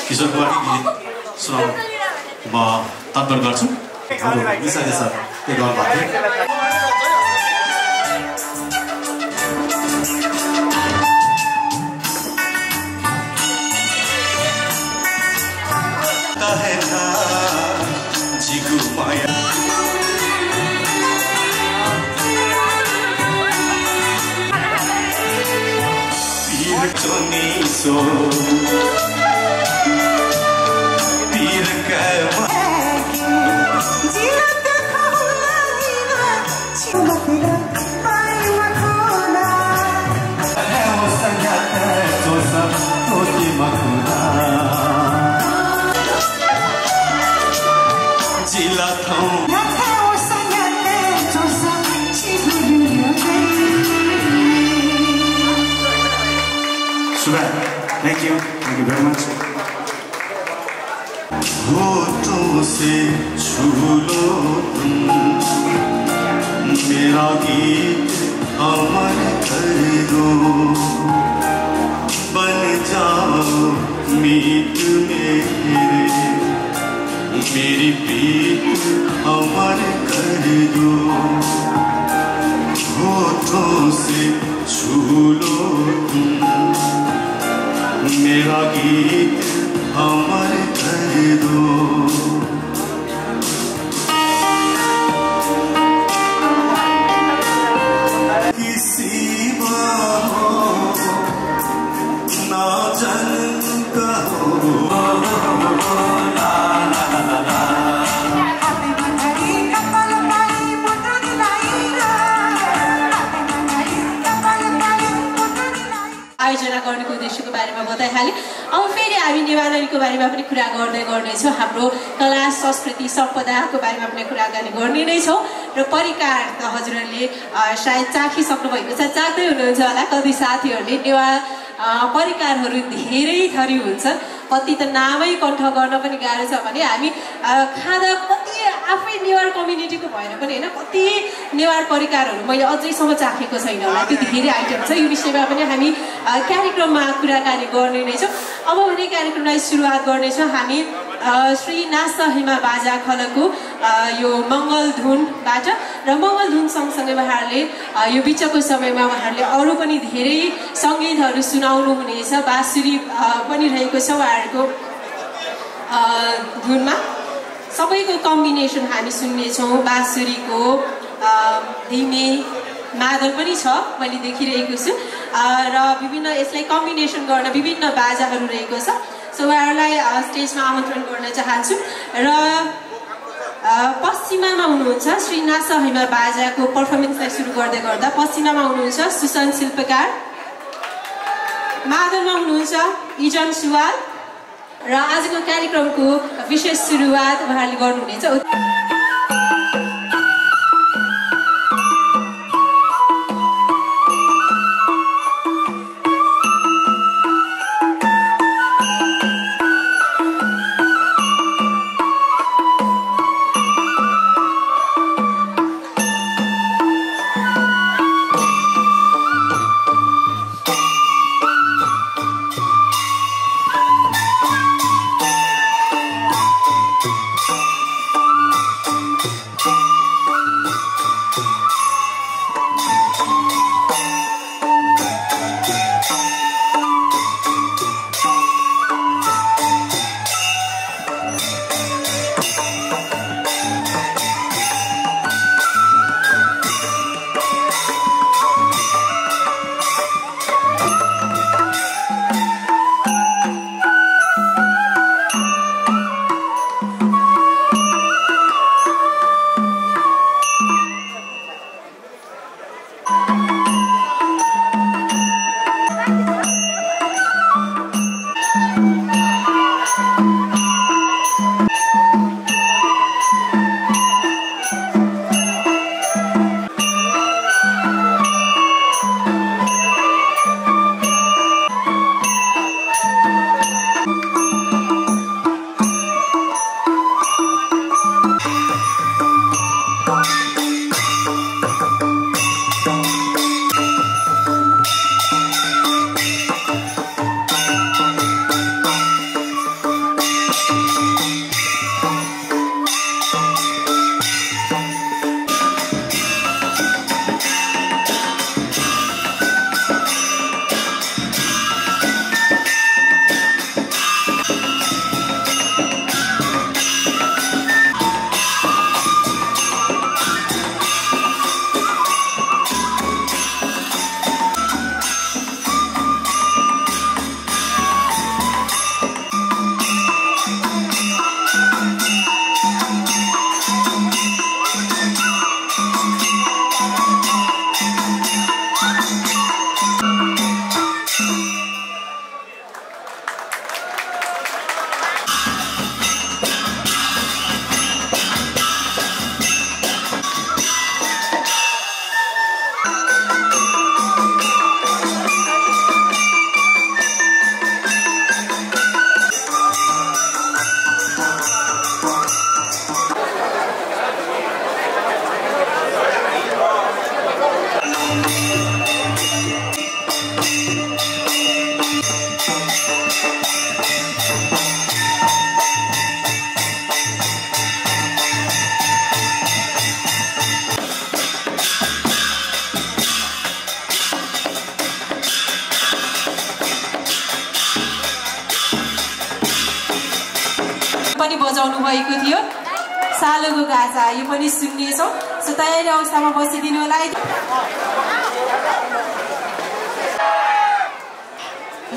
किशोर कुमारको गीत सुनाउँ म तत्पर गर्छु निशाले सर के गर्नुभएको थियो Thank you very much. होठों से छू लो तुम मेरा गीत अमर कर दो बन जाओ मीत मेरी प्रीत अमर कर दो होठों से छू लो तुम मेरा गीत अमर कर दो किसी बाहों ना जन कहो आयोजना गर्नुको उद्देश्यको बारेमा बताइहालेँ। अब फेरि हामी नेवारको बारेमा पनि कुरा गर्दै गर्नेछौँ। हाम्रो कला संस्कृति सम्पदाको बारेमा पनि कुराकानी गर्ने नै छौँ। र परिकार त हजुरहरूले सायद चाखिसक्नु भएको छ, चाख्दै हुनुहुन्छ होला। कति साथीहरूले नेवार परिकारहरू धेरै थरी हुन्छन्, कति त नामै कण्ठ गर्न पनि गाह्रो छ भने हामी खाँदा कति आफै नेवार कम्युनिटीको भएर पनि होइन कति नेवार परिकारहरू मैले अझैसम्म चाखेको छैन होला। त्यो धेरै आइटम छ, यो विषयमा पनि हामी कार्यक्रममा कुराकानी गर्ने नै छौँ। अब भने कार्यक्रमलाई सुरुवात गर्नेछौँ हामी श्री नासा हेमा बाजा खलको यो मङ्गल धुनबाट। र मङ्गल धुन सँगसँगै उहाँहरूले यो बिचको समयमा उहाँहरूले अरू पनि धेरै सङ्गीतहरू सुनाउनु हुनेछ। बाँसुरी पनि रहेको छ उहाँहरूको धुनमा। सबैको कम्बिनेसन हामी सुन्नेछौँ। बाँसुरीको धिमे मादल पनि छ मैले देखिरहेको छु र विभिन्न यसलाई कम्बिनेसन गर्न विभिन्न बाजाहरू रहेको छ। सो उहाँहरूलाई स्टेजमा आमन्त्रण गर्न चाहन्छु। र पश्चिमामा हुनुहुन्छ श्री नासा हेमा बाजाको पर्फर्मेन्सलाई सुरु गर्दै गर्दा पश्चिमामा हुनुहुन्छ सुसन शिल्पकार, मादलमा हुनुहुन्छ इजन सुवाल र आजको कार्यक्रमको विशेष सुरुवात उहाँहरूले गर्नुहुनेछ। पनि बजाउनु भएको थियो सालोको गाजा यो पनि सुन्नेछौँ सो तयारी अवस्थामा बसिदिनु होला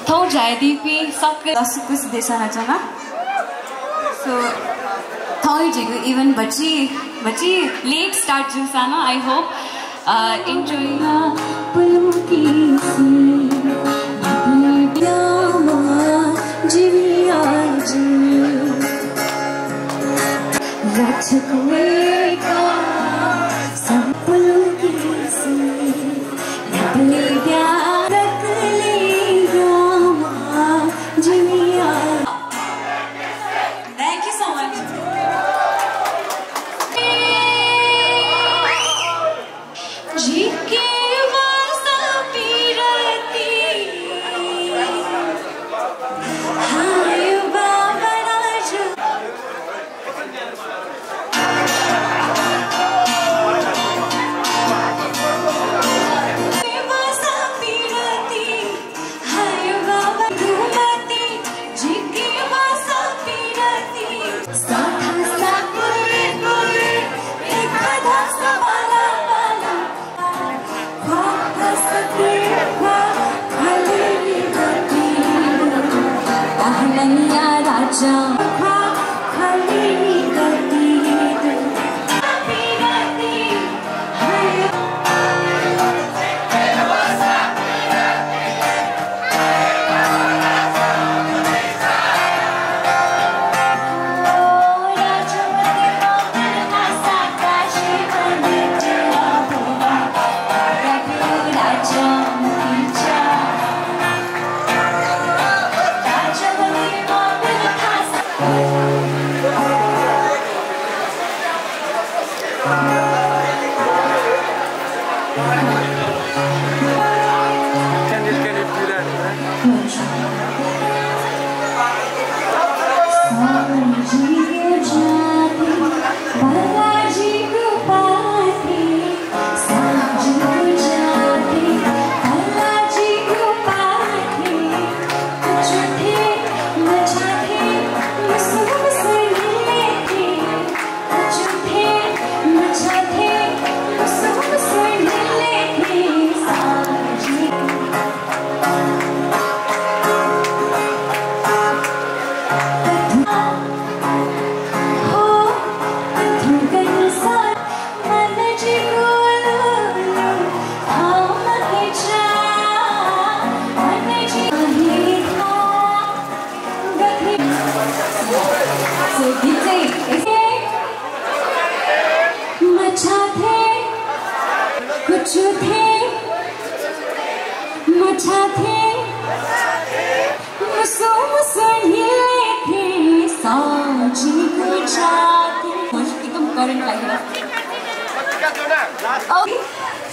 थौ जायदीपी सबके कुछ देशना जना सो थौ जेको इवन बच्ची लेट स्टार्ट जुसाना आई होप enjoy पलों की Thank you so much.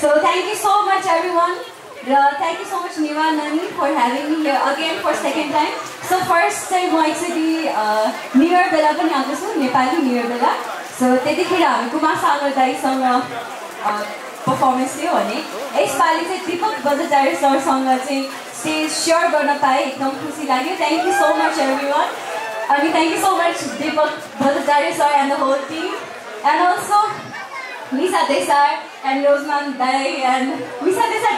So thank you so much everyone. Thank you so much Niva Nani for having me here again for second time. So first time म actually new year बेला पनि आउँदैछु Nepali new year बेला. So त्यतिखेर हामी Kumar Sagar दाइसँग performance थियो भने यसपालि चाहिँ दीपक बजाचार्य सरसँग चाहिँ स्टेज सेयर गर्न पाएँ एकदम खुसी लाग्यो. Thank you so much everyone. अनि thank you so much Deepak Bajracharya sir and the whole team and also Lisa Desai and Rosman Dai and Lisa Desai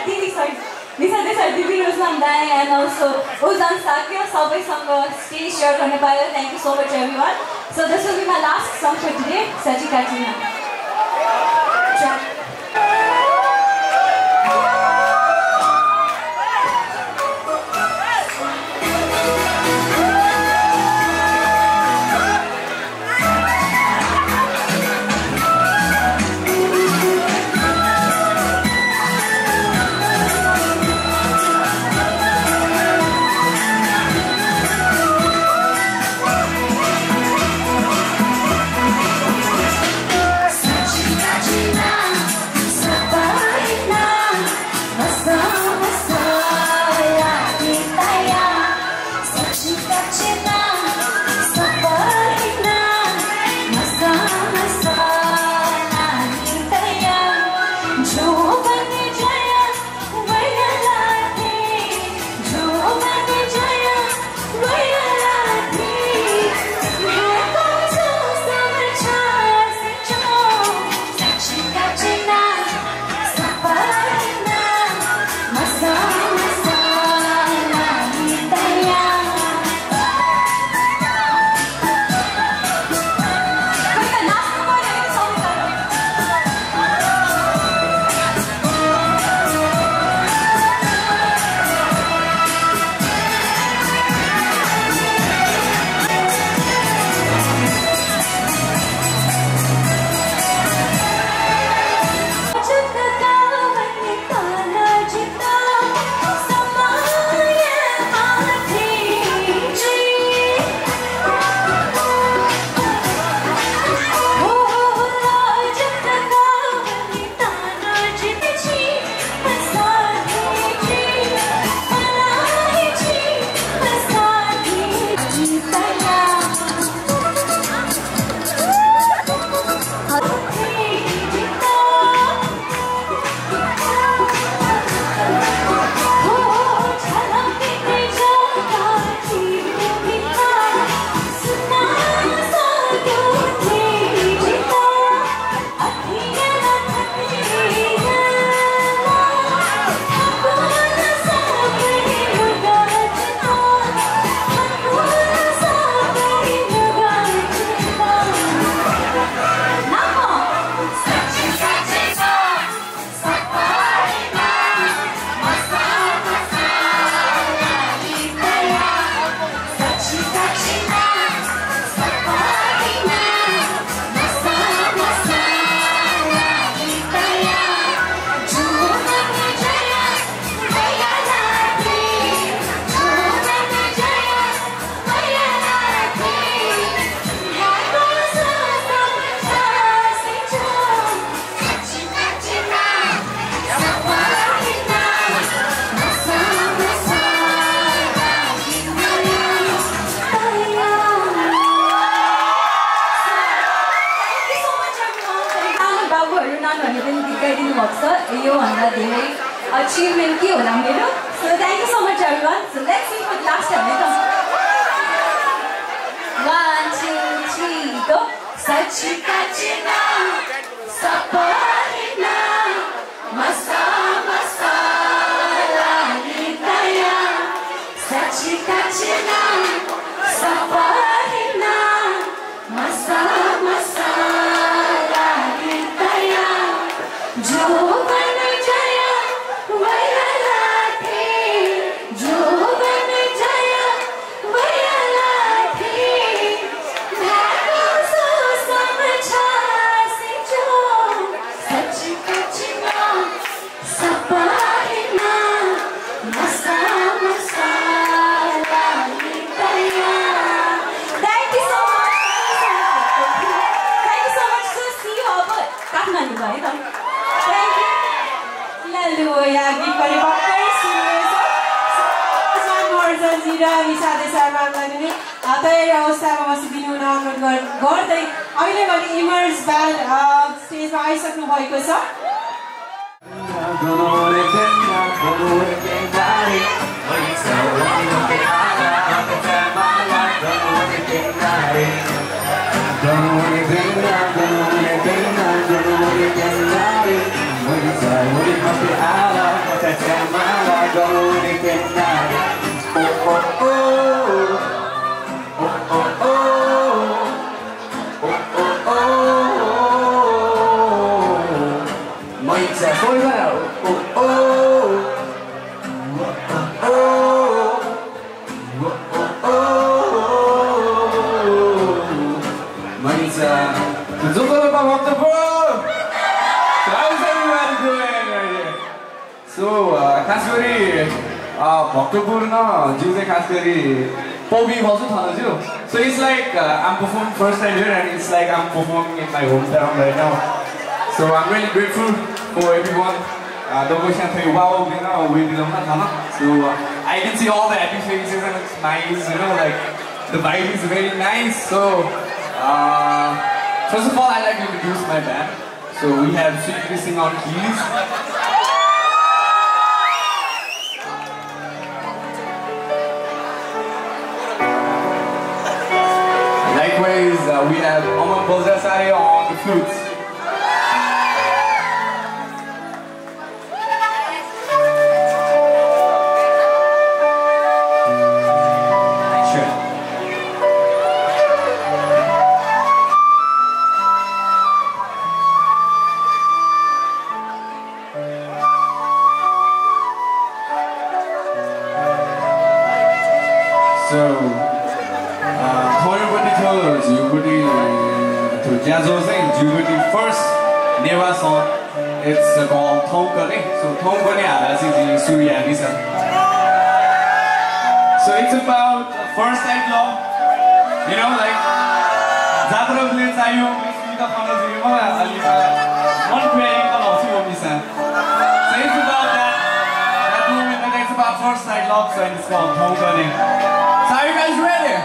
Didi Rosman Dai and also Uzan Sakya सबैसँग stage share गर्न पायो. Thank you so much everyone. So this will be my last song for today. Saji Katina. योभन्दा धेरै achievement के होला मेरो. So thank you so much everyone. So let's sing for the last time. 1, 2, 3, go. Such kachina, saparina, masa masa lanitaya. Such kachina, saparina, masa masa lanitaya. Jo तयारी अवस्थामा बसिदिनु अनुरोध गर्दै अहिले भने इमर्ज ब्यान्ड स्टेजमा आइसक्नु भएको छ. So it's like I'm performing first time here and it's like I'm performing in my hometown right now. So I'm really grateful for everyone. So I can see all the happy faces and it's nice, you know, like the vibe is very nice. So first of all, I'd like to introduce my band. So we have Sri Singh on keys. Likewise, we have Aman Bolzasari on the flutes. First Neva song, it's called Thongkane. So Thongkane is Surya Visa. So it's about first night love. You know, like Zadra Blitz Ayu, Mika Fanazima, one praying on Visa. So it's about that moment that it's about first night love, so it's called Thongkane. So are you guys ready?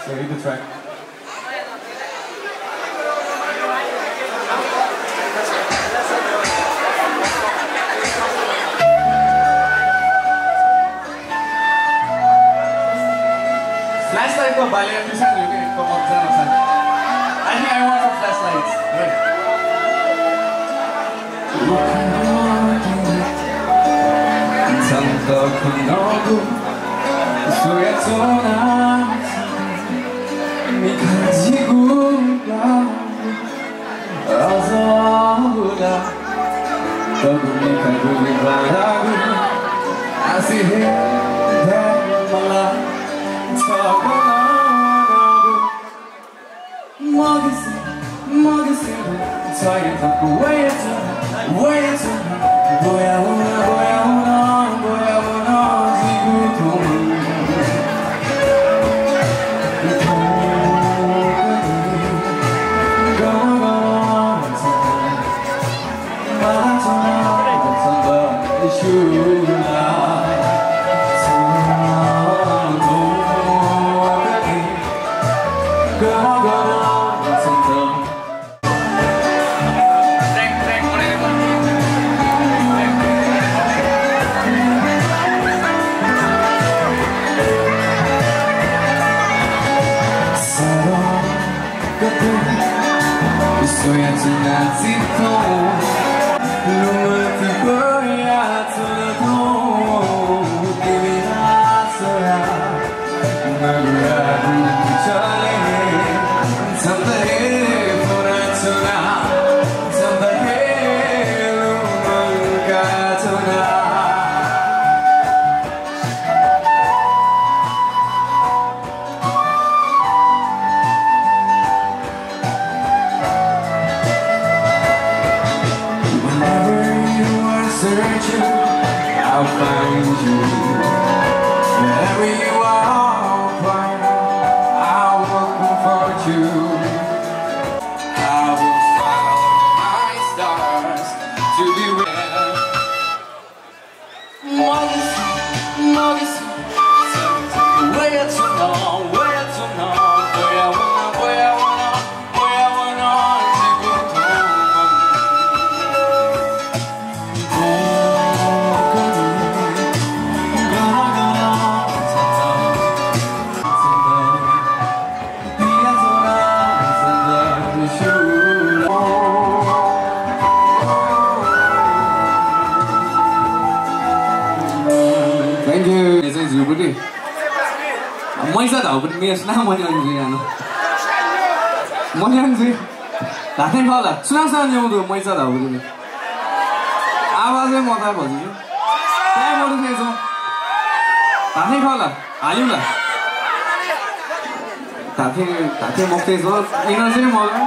So hit the track. Flashlight ko bali ang bisa nyo kayo kumaksan. I think I want some flashlights. Go I'll find you wherever you are. I will comfort you. I will follow my stars to be where. Where to know, where to know, where I wanna, Thank you. This is Jubudi. Moi sa tao but me sna moi yang ji ano. Moi yang ji. Ta thai kho la. Sna sa nyau do moi sa tao but. आवाज में मजा बजी. काय बोलू ने जो. Ta thai kho la. आयु ला. ta thai मक्ते जो एनर्जी मलाई.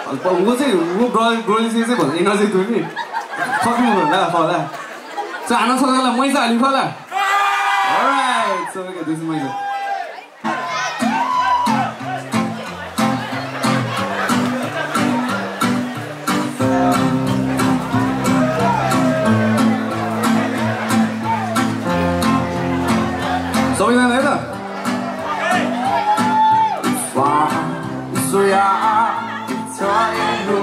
अल्प वो चाहिँ वो ब्रोली चाहिँ भन्छ एनर्जी थियो नि. खत्म भयो ला होला. So I'm not talking about Moisa, you call her? Alright, so look at this is Moisa. So we're gonna later. So yeah, it's trying to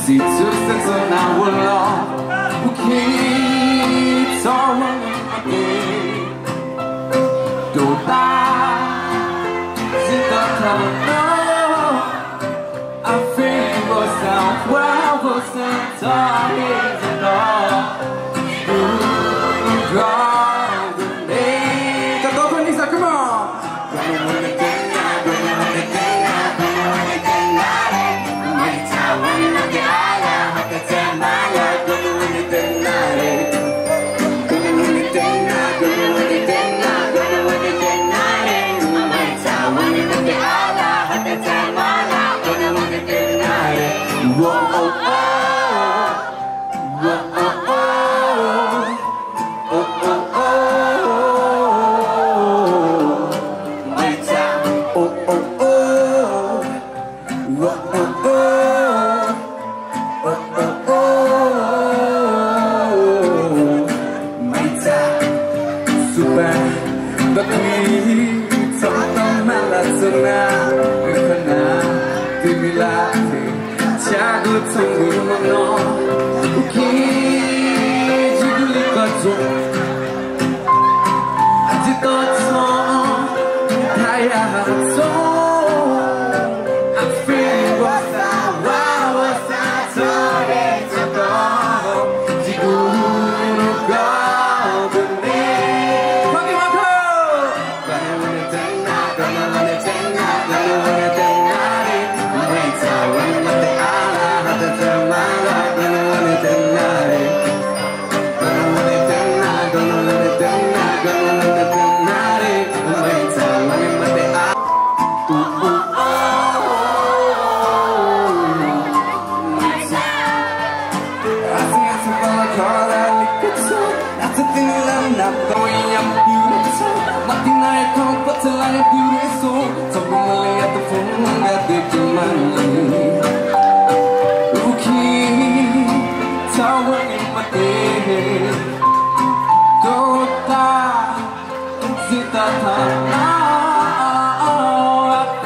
see two sets of now we're all who keeps on running. Don't die, sit down, no. I feel what's down, well, what's down, and all. God, the name. Come on.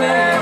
I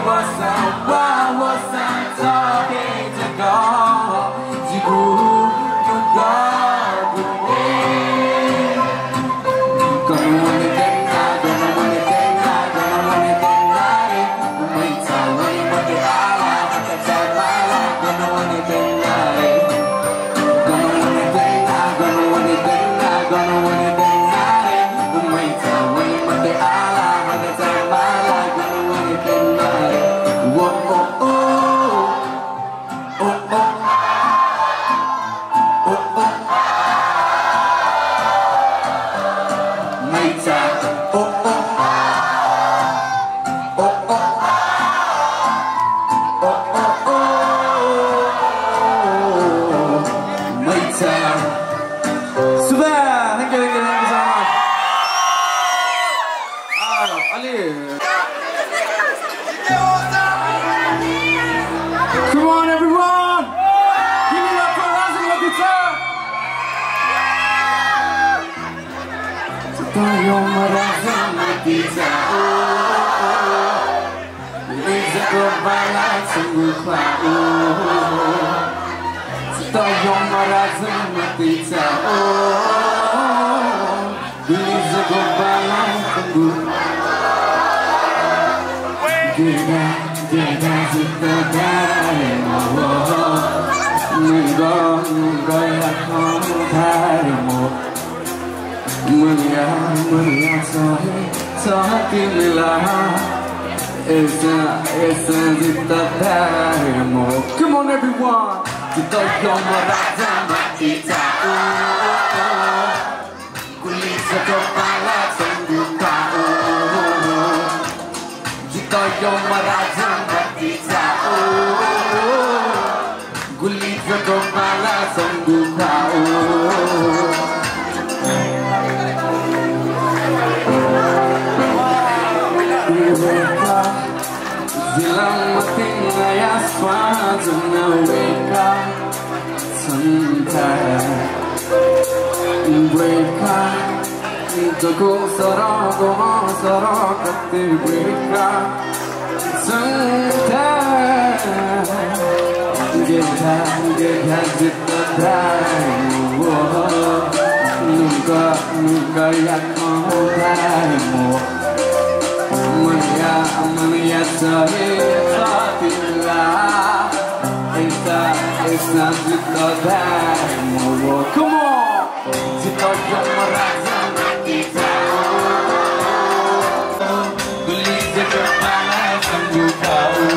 Come on, everyone! Give it up for Razan Matita! Tayong Razan Matita, Liza ko balat sa mukha, Tayong Razan Matita, Liza ko balat sa mukha. Kita kita darimu, nunggu yang kamu darimu, mulia sohatilah, esa kita darimu. Come on everyone, kita yang merasa kita, kulit kepala sungguh tahu. Yung marazang batita, gulit sa kepala sang bukao. Iweka, silang mating ayas wajah na weka, santai. Iweka, ito'ko sarap at iweka. Sometimes kita darimu, nunggu yang kamu darimu, mulia sohatilah, esa kita darimu. Come on, kita yang merasa kita, beli kepala sungguh tahu.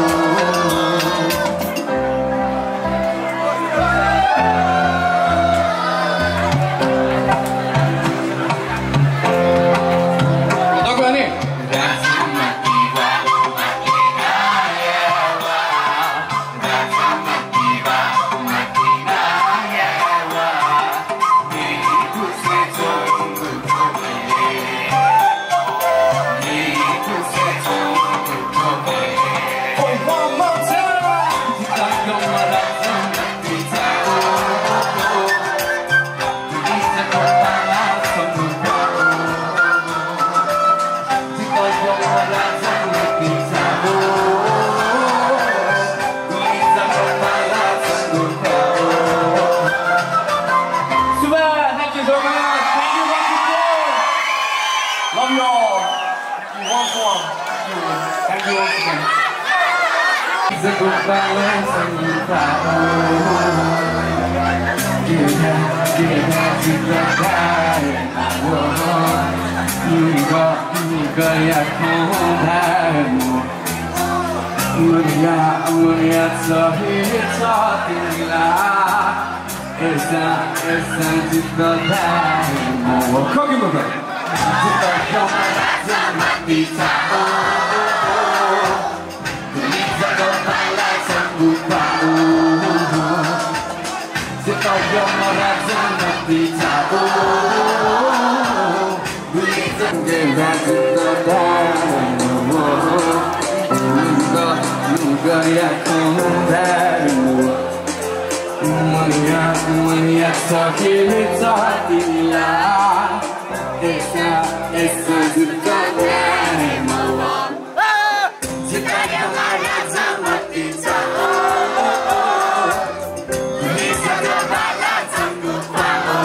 Love you all. Once more. Thank you once again. Kita melihat esa kita darimu. Kau gimana? Kita yang sama kita, kita kepala sanggup tahu. Kita yang sama kita, kita darimu. Nunggu yang kamu darimu, mulia sohatilah. Esa kita darimu, kita yang merasa kita, bisa kepala sanggup tahu.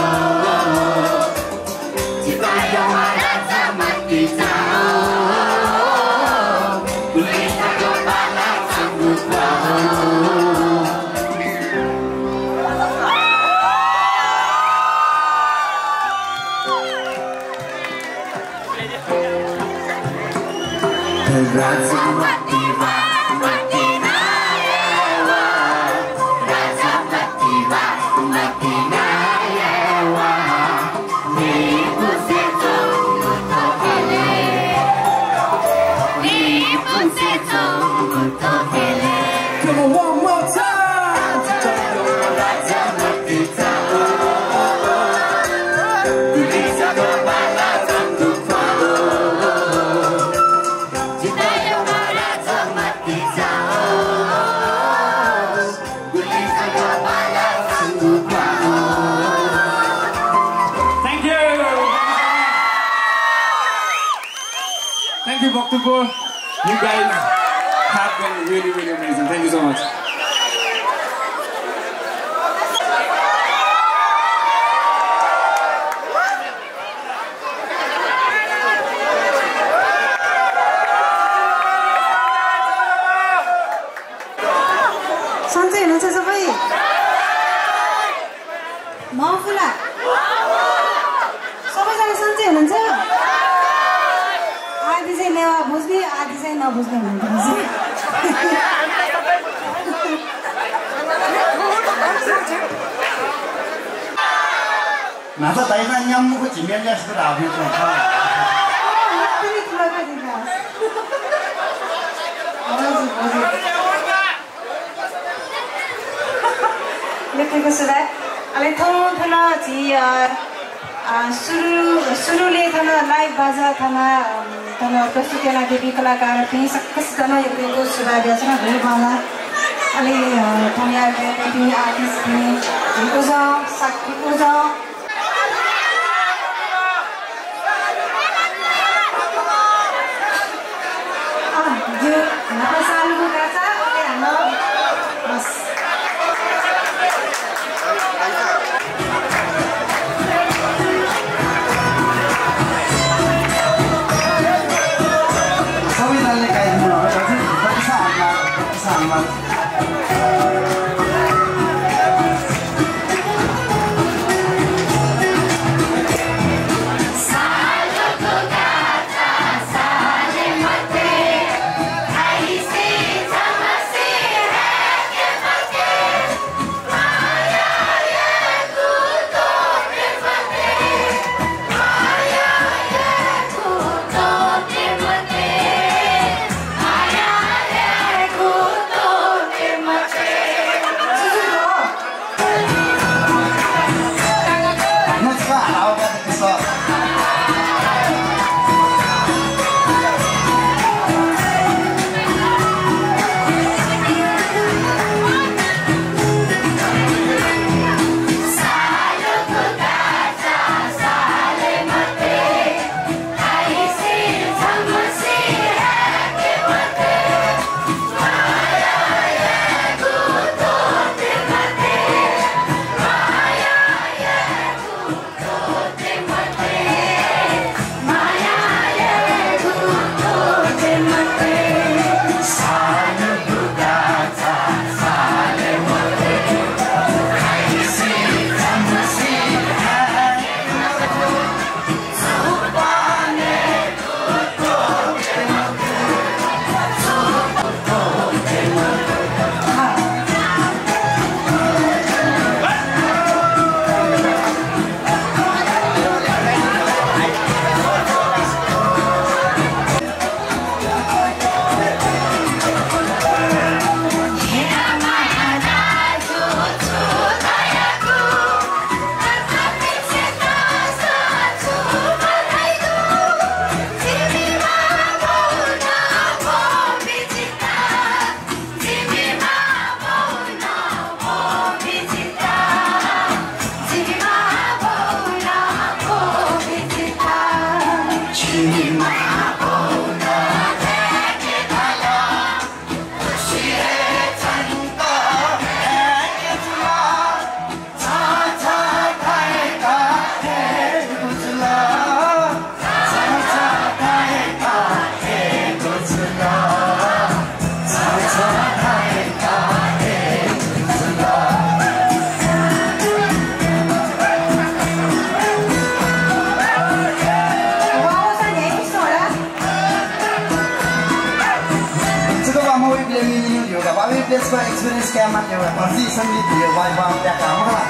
Kita yang merasa kita, bisa kepala sanggup tahu. Razan Matita, Matina Yewa, Razan Matita, Matina Yewa, Nipu setong utokele, Nipu setong utokele. Come on, one more time. Razan Matita, bisa kepala sanggup tahu. super. You guys have been really, really amazing. Thank you so much. सन्चै हुनुहुन्छ सबै महफुला सबैजना सन्चै हुनुहुन्छ आधी चाहिँ नेवा बुझ्ने आधी चाहिँ नबुझ्ने हुनुहुन्छ 나도 다이나 냠무고 지면자스도 나오겠어. लेखेको छु अलि ठुलो जी सुरुले थाना लाइभ बाजा थाना थाना प्रस्तुतिला देवी कलाकार पनि सकसजना यो गीतको सुधार छ भुलभाला अलि थाना देवी आर्टिस्ट पनि उजा साकी उजा जो नपासालको गाचा अलि हाम्रो बस experience kaya man yung pasti sangit yung vibe ang piyaka mo ka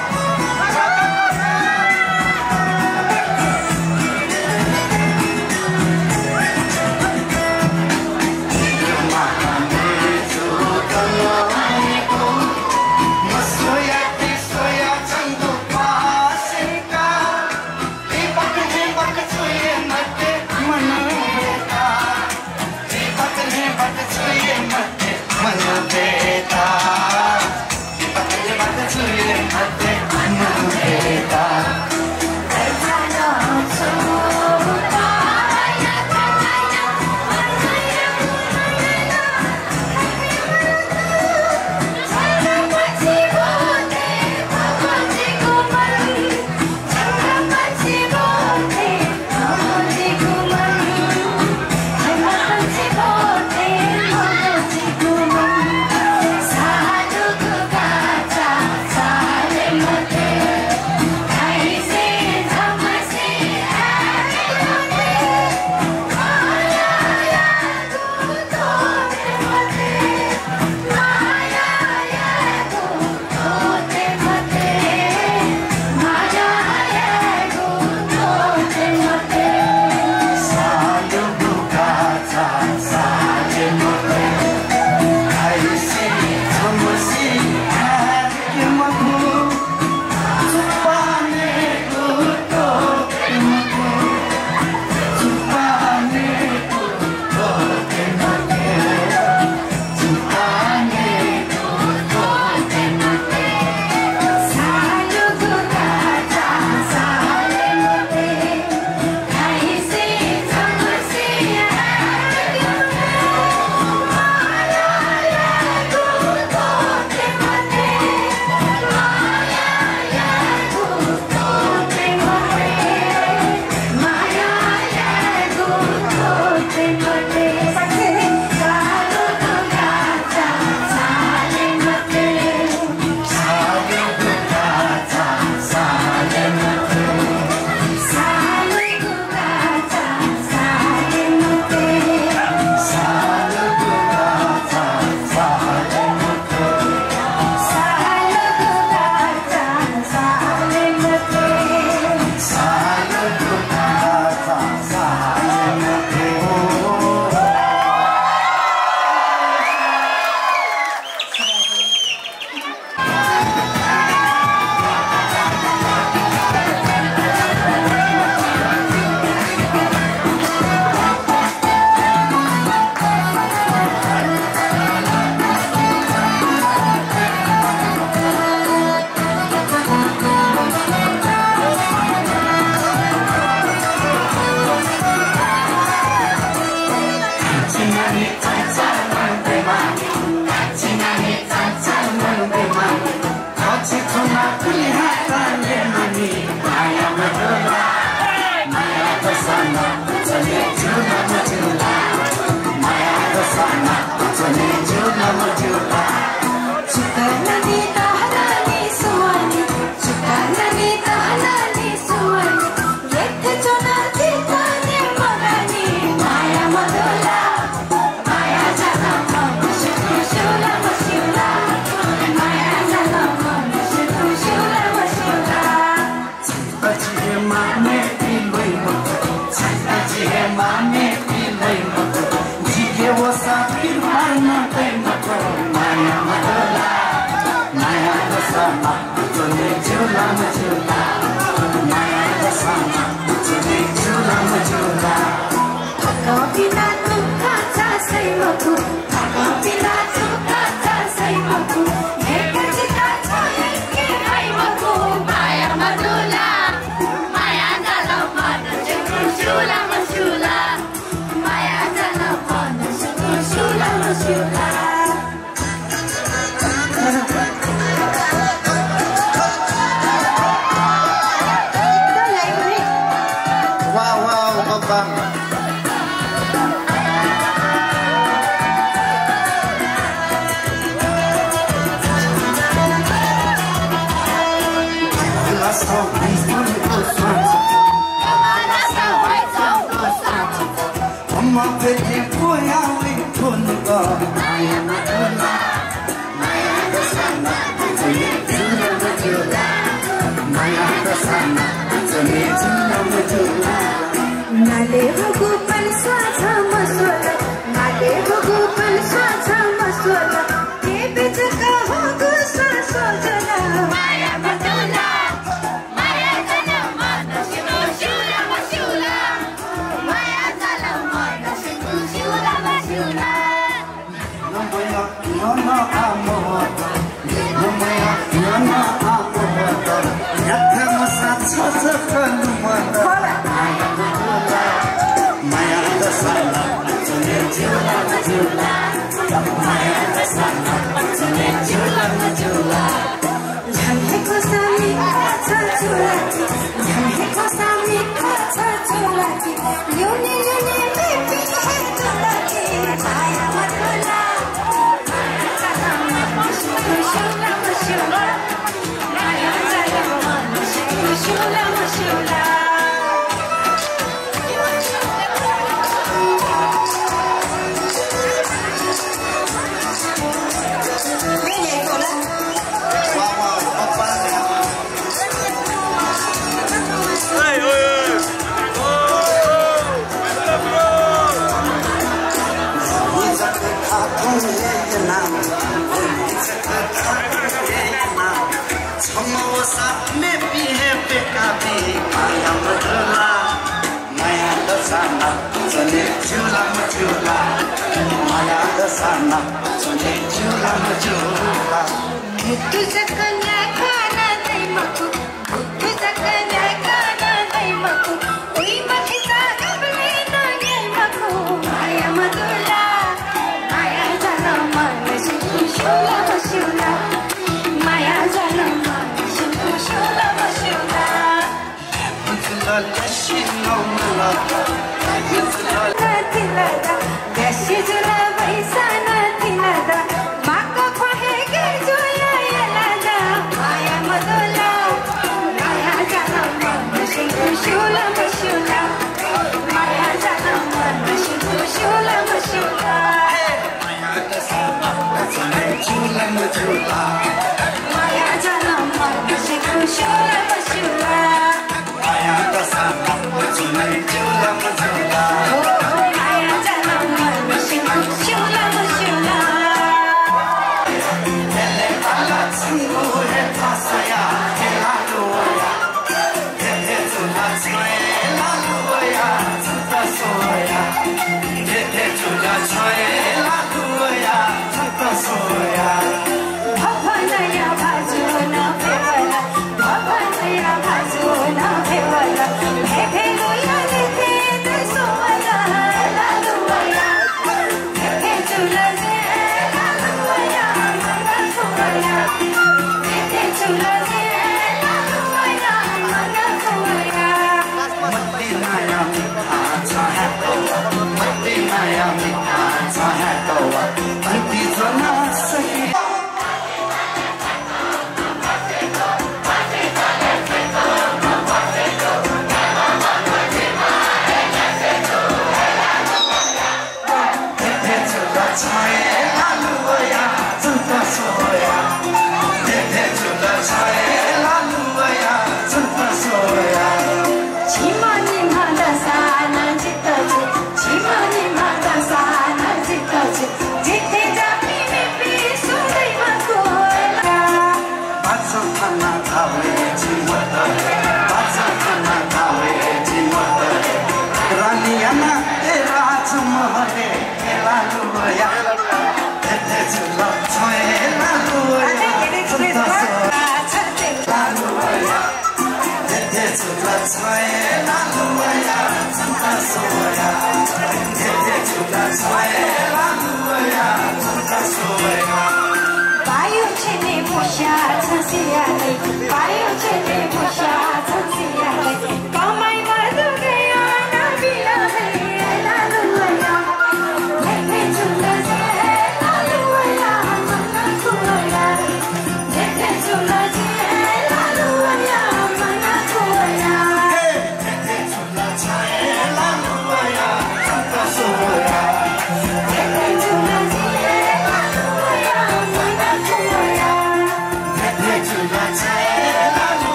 Chimani mata sana chita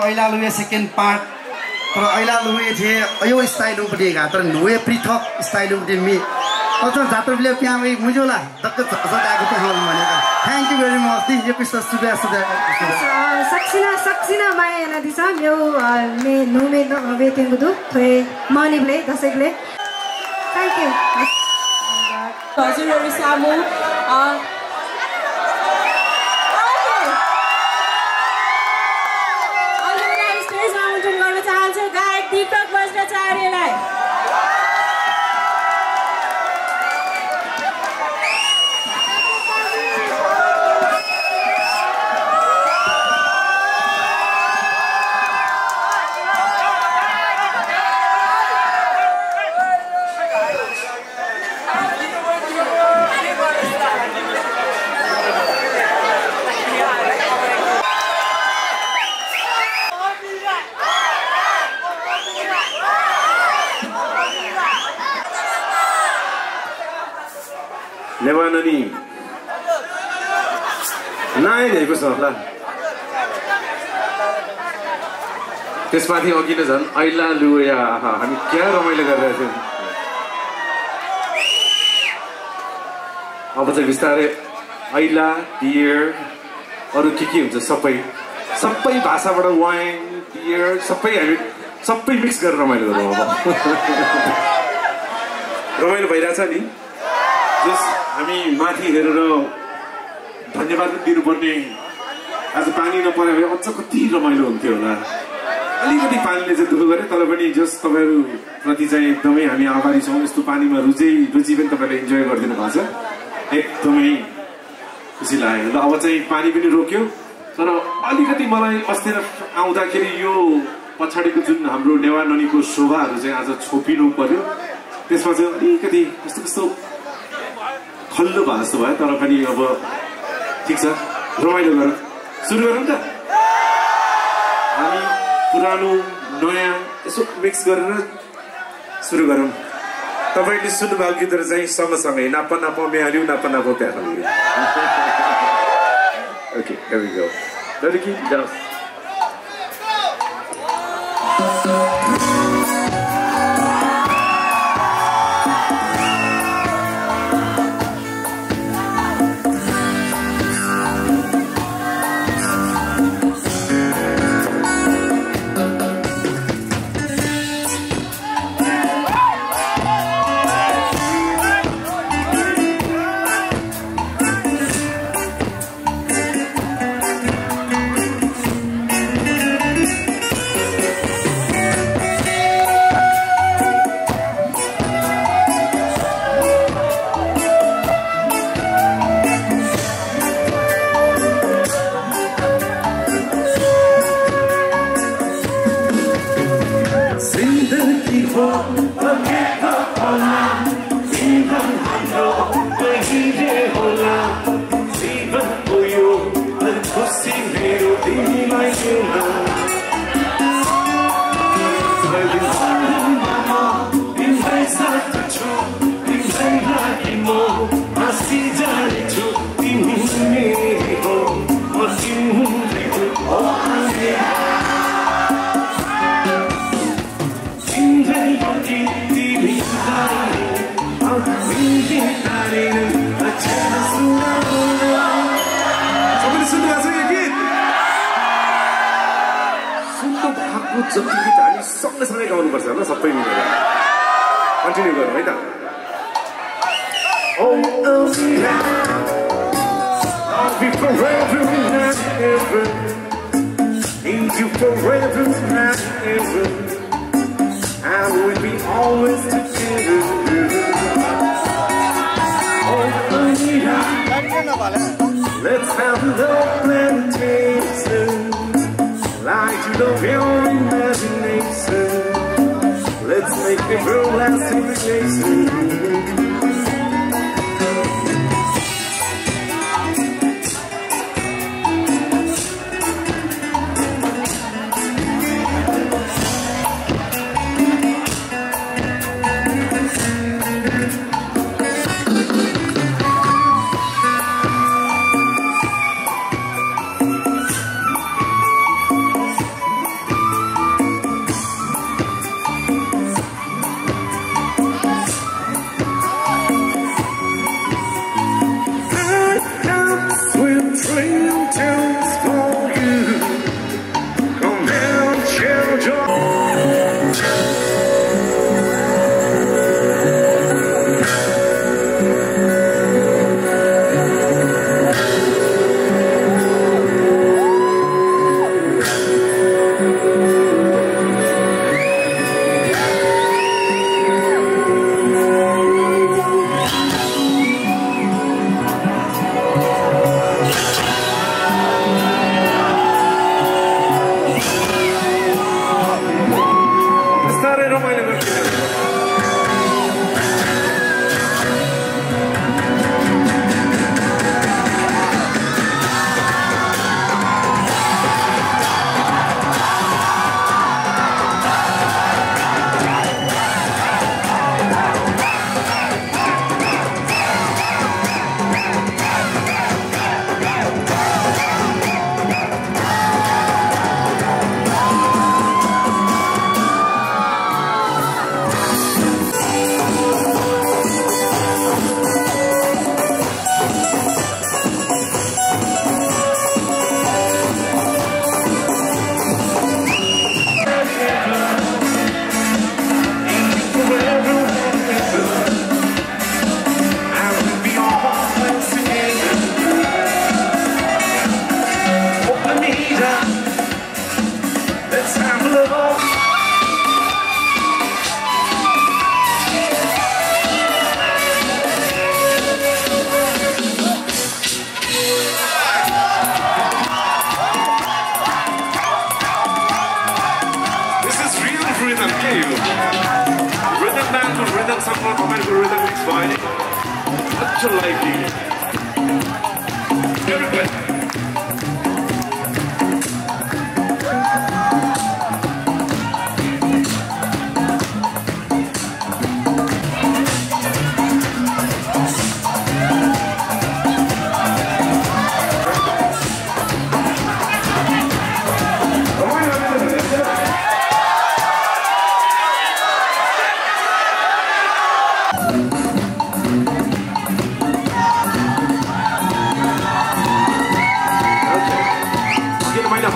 ऐला लुए सेकेन्ड पार्ट तर ऐला लुए थिए यो स्टाइल उपरि घातर नुए पृथक स्टाइल उपरि मि अझ जात्रले प्यामै मुजोला तक्क सदाको त हाल भनेको thank you very much this यो पिस सुबह सक्सिना माया नदिसा यो मे नुमे वेतेंगुदु थ्वे मानिबले दशकले थ्यांक यू हजुरहरु सामु दीपक बज्राचार्यलाई नेवाननी नआइरहेको छ ल त्यसमाथि अघि नै झन् ऐला लुया हामी क्या रमाइलो गरिरहेको थियौँ अब चाहिँ बिस्तारै ऐला डियर अरू के हुन्छ सबै भाषाबाट वाइन डियर सबै मिक्स गरेर रमाइलो गरौँ अब रमाइलो भइरहेछ नि जस हामी माथि हेरेर धन्यवाद दिनुपर्ने आज पानी नपरे भए अझ कति रमाइलो हुन्थ्यो होला अलिकति पानीले चाहिँ दुःख गरे तर पनि जस तपाईँहरूप्रति चाहिँ एकदमै हामी आभारी छौँ यस्तो पानीमा रुचि पनि तपाईँले इन्जोय गरिदिनु भएको छ एकदमै खुसी लाग्यो ल अब चाहिँ पानी पनि रोक्यो तर अलिकति मलाई अस्ति आउँदाखेरि यो पछाडिको जुन हाम्रो नेवाननीको शोभाहरू चाहिँ आज छोपिनु पर्यो त्यसमा चाहिँ अलिकति कस्तो खल्लो भयो जस्तो भयो तर पनि अब ठिक छ रमाइलो गरौँ सुरु गरौँ त हामी पुरानो नयाँ यसो मिक्स गरेर सुरु गरौँ तपाईँले सुन्नुभएको गीतहरू चाहिँ सँगसँगै नापा नापा म्याल्यु नापा नापा प्याखाल्यु ओके here we go लड़की डांस सँगसँगै गाउनुपर्छ ल सबै मिलेर कन्टिन्यू गरौँ है त Let's have love plantation like you love your imagination. Let's make a everlasting relation.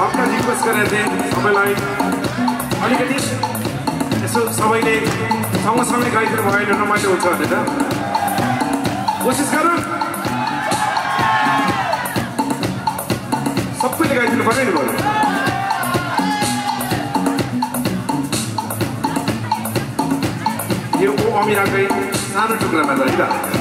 हल्का रिक्वेस्ट गरेर थिएँ सबैलाई अलिकति यसो सबैले सँगसँगै गाइदिनु भयो रमाइलो हुन्छ भनेर कोसिस गर सबैले गाइदिनु पर्यो नि भयो यो ओ अमिराकै सानो टुक्रामा त है त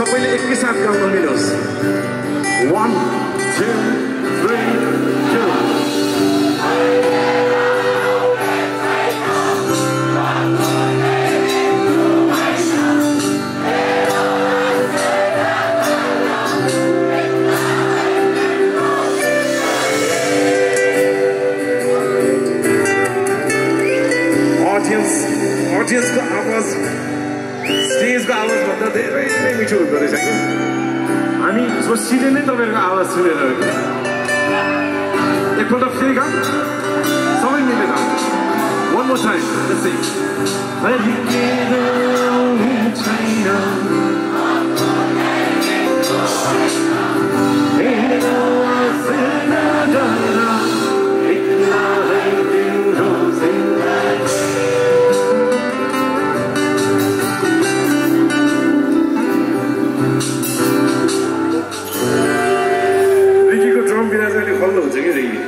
सबैले एकैसाथ गाउन मिलोस् 1 2 3 2 अडियन्सको आवाज स्टेजको आवाज भन्दा धेरै मिठो हुँदो रहेछ कि हामी सोचिँदै नै तपाईँहरूको आवाज सुनेर एकपल्ट फेरि गाउँ सबै मिलेर one more time let's sing Ricky-को drum बिना चाहिँ अलि खल्लो हुन्छ के Ricky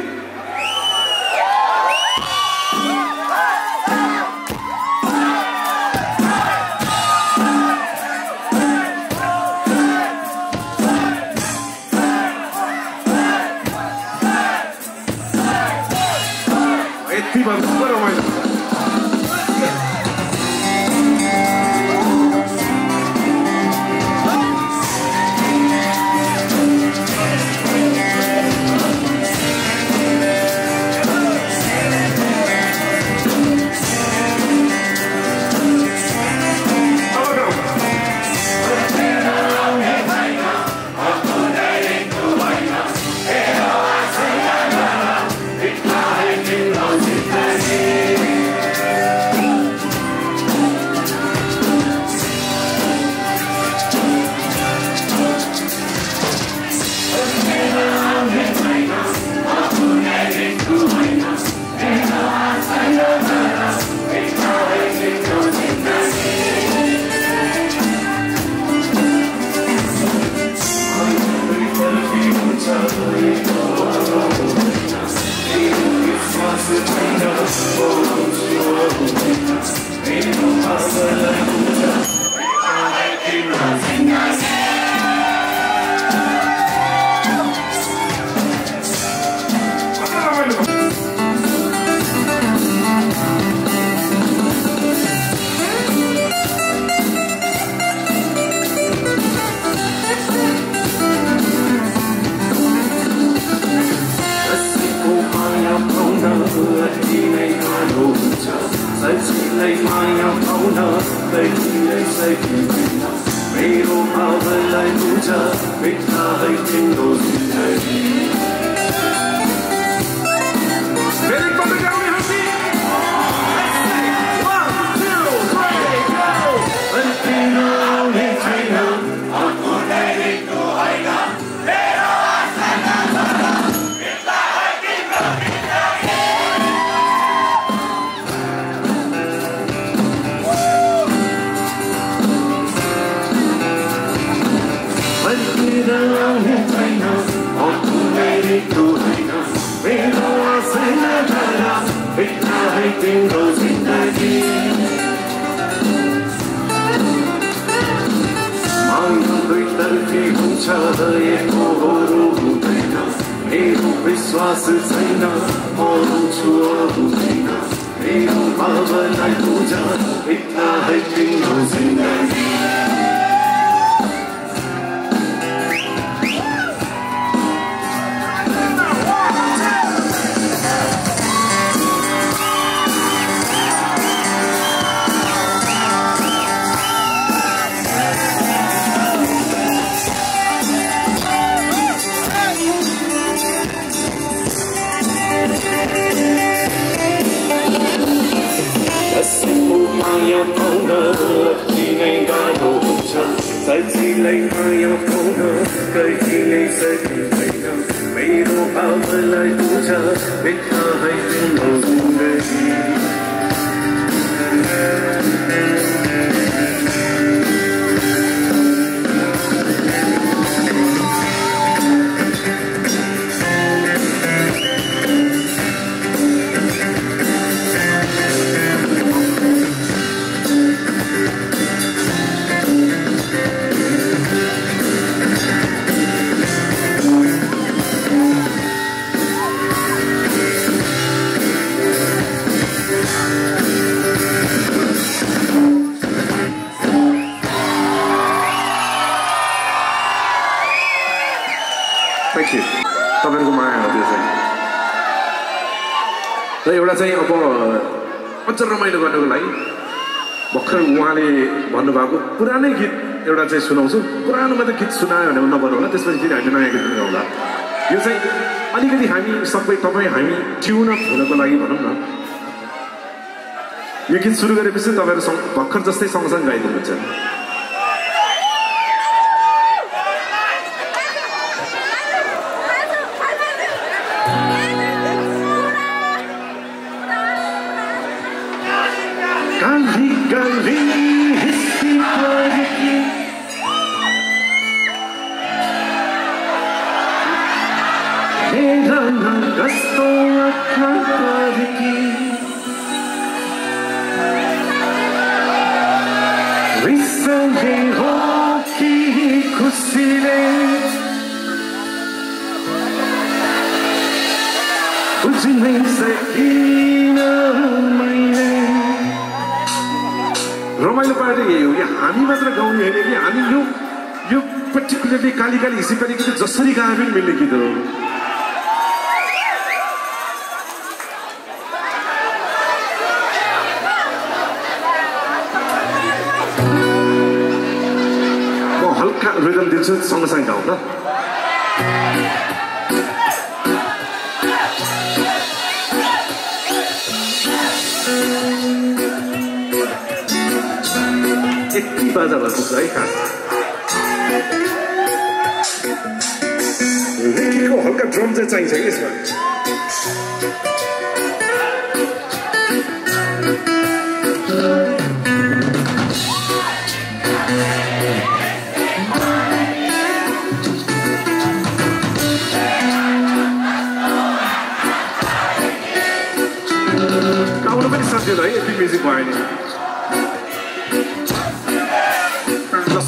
एउटा चाहिँ अब अझ रमाइलो गर्नको लागि भर्खर उहाँले भन्नुभएको पुरानै गीत एउटा चाहिँ सुनाउँछु पुरानोमा त गीत सुनायो भने नभन्नु होला त्यसपछि फेरि हामी नयाँ गीत गाउँला यो चाहिँ अलिकति हामी सबै तपाईँ हामी ट्युन अप हुनको लागि भनौँ न यो गीत सुरु गरेपछि तपाईँहरू भर्खर जस्तै सँगसँगै गाइदिनुहुन्छ रमाइलो पार्टी यही हो कि हामी मात्र गाउने होइन कि हामी यो पर्टिकुलरली काली काली हिसी पारी गीत जसरी गाए पनि मिल्ने गीत हो म हल्का रिदम दिन्छु सँगसँगै गाउँ ल यति बाजा भएको छ है खास रेकीको हल्का ड्रम चाहिँ चाहिन्छ कि यसमा गाउनु पनि सक्दैन है यति म्युजिक भयो नि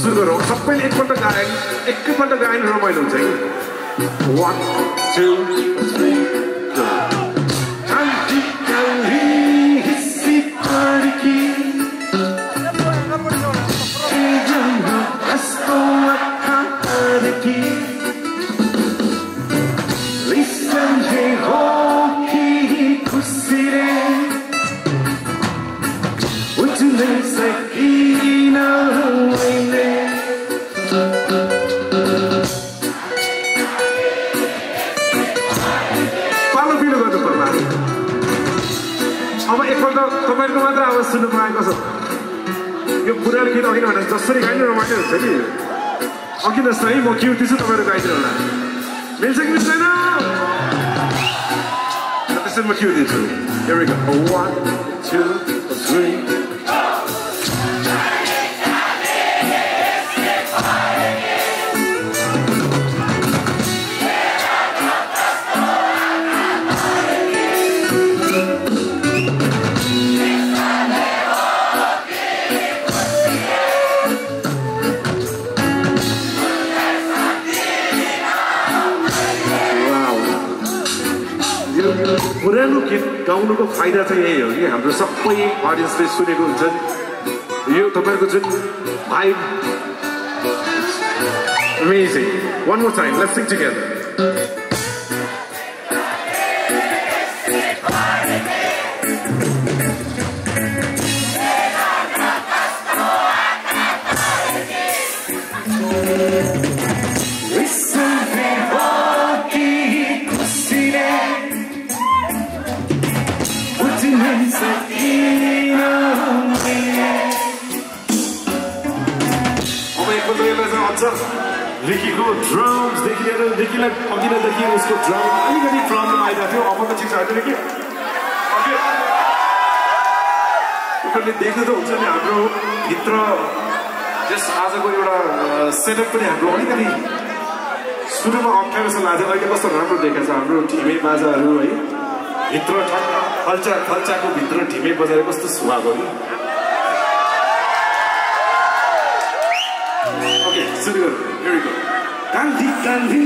सुरु गरौँ सबैले एकपल्ट गाएन रमाइलो हुन्छ कि 1 2 3 go काली काली हिस्सी पार्की कस्तो आँखा पार्की रिसले हो कि खुसीले बुझ्नै सकिन मैले अब एकपल्ट तपाईँको मात्र आवाज सुन्नु पाएको छ यो पुरानो गीत अघि भने जसरी गाइनु रमाइलो हुन्छ कि अघि जस्तो है म क्यु दिन्छु तपाईँहरू गाइदिनु होला मिल्छ कि मिल्दैन त्यसरी म क्यु दिन्छु Here we go 1 2 3 पुरानो गीत गाउनुको फाइदा चाहिँ यही हो कि हाम्रो सबै अडियन्सले सुनेको हुन्छन् यो तपाईँको जुन vibe amazing one more time let's sing together रिकीको ड्रम्सदेखि लिएर रिकीलाई अघिल्लोदेखि उसको ड्रम अलिकति प्रब्लम आइरहेको थियो अब त ठिक छ होइन रिकी तपाईँले देख्नु त हुन्छ नि हाम्रो भित्र जस आजको एउटा सेटअप पनि हाम्रो अलिकति सुरुमा अप्ठ्यारो जस्तो लाग्थ्यो अहिले कस्तो राम्रो देखाएको छ हाम्रो ढिमे बाजाहरू है भित्र खल्चाको भित्र ढिमे बजाएर कस्तो सुहाएको नि ओके सुरु गरौँ Here we go. Candy, candy.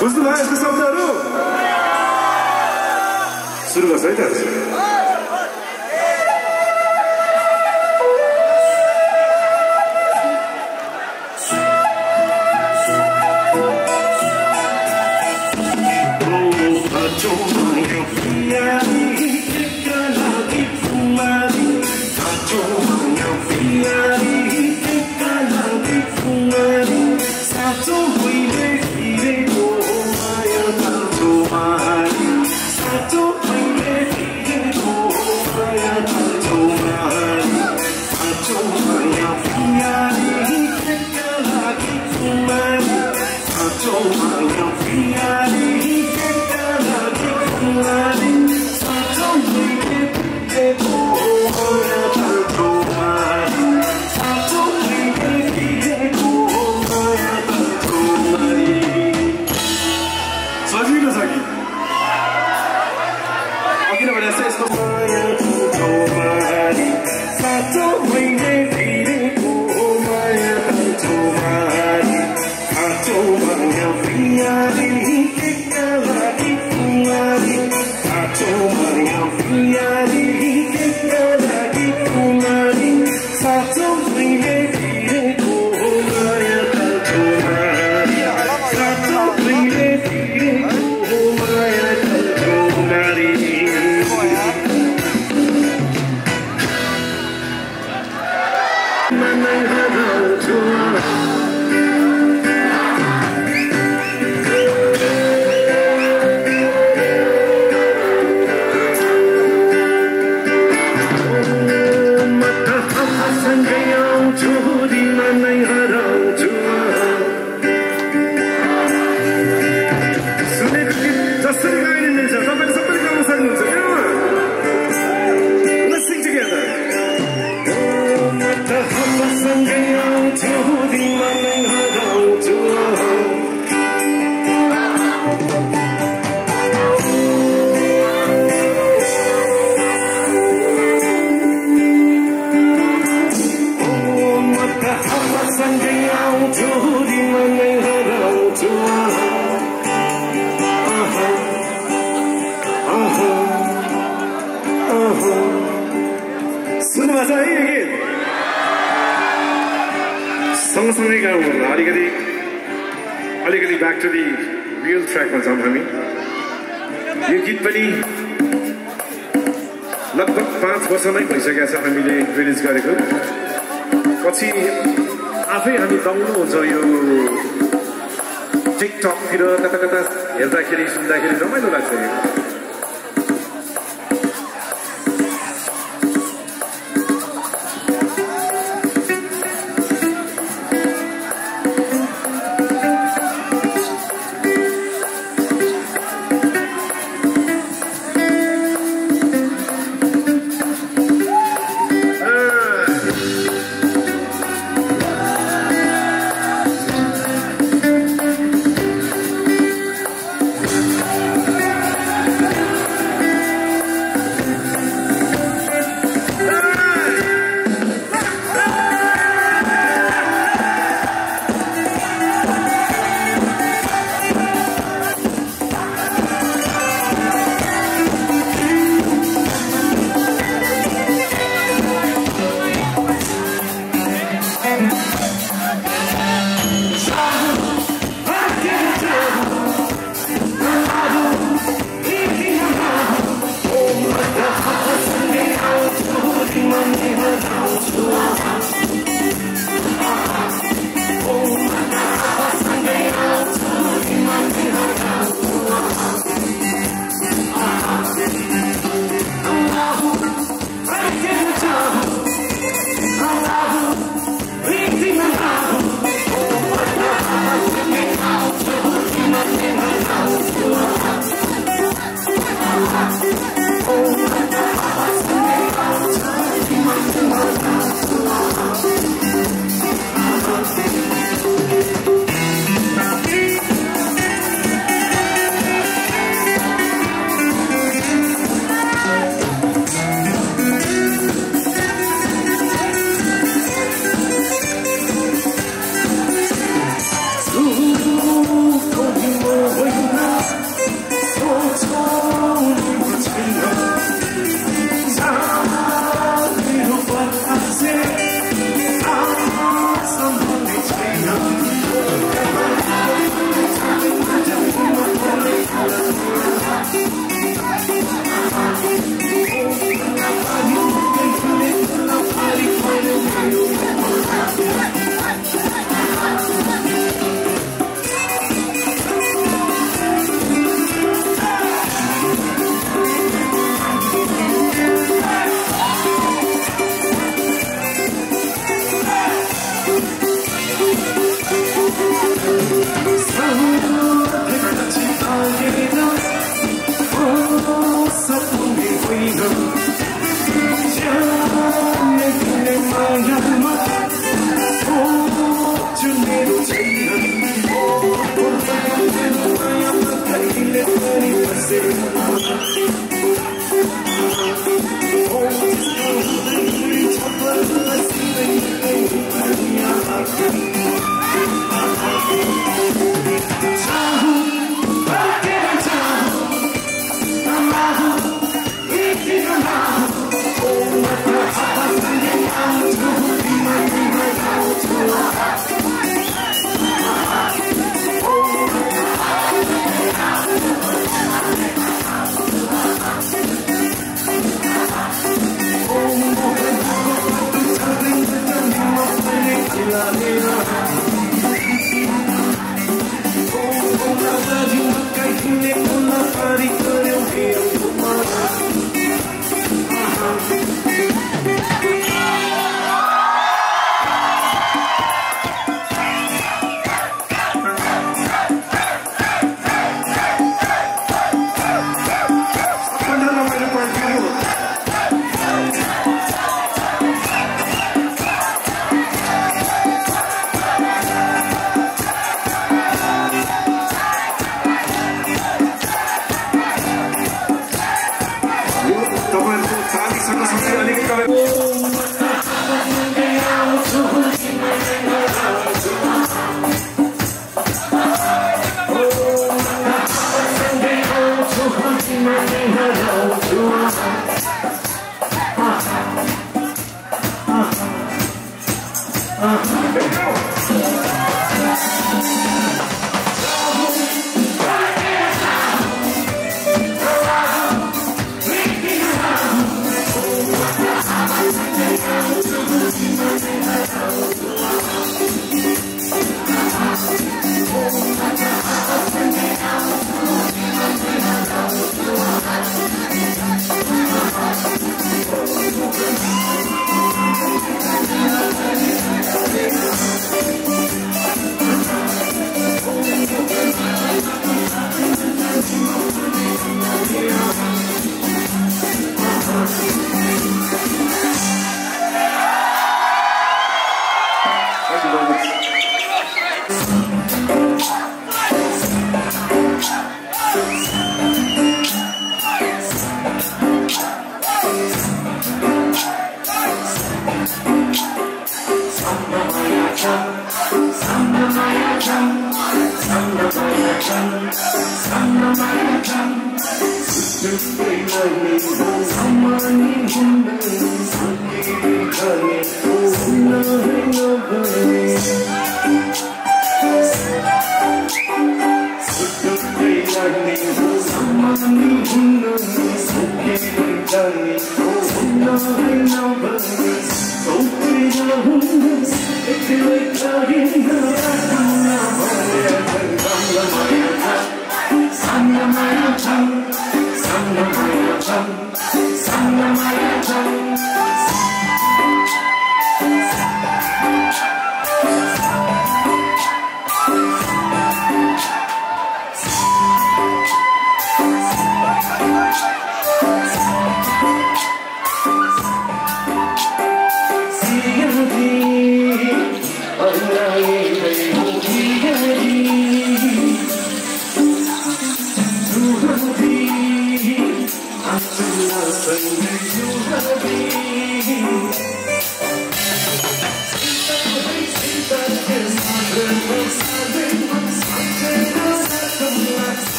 बुझ्नुभयो यसको शब्दहरू सुरु गर्छ है त सँगसँगै गाउँ अलिकति ब्याक टु दि रियल ट्र्याकमा छौँ हामी यो गीत पनि लगभग 5 वर्ष नै भइसकेको छ हामीले रिलिज गरेको पछि आफै हामी दङ्गो हुन्छ यो टिकटकतिर कता कता हेर्दाखेरि सुन्दाखेरि रमाइलो लाग्छ यो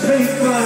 Paper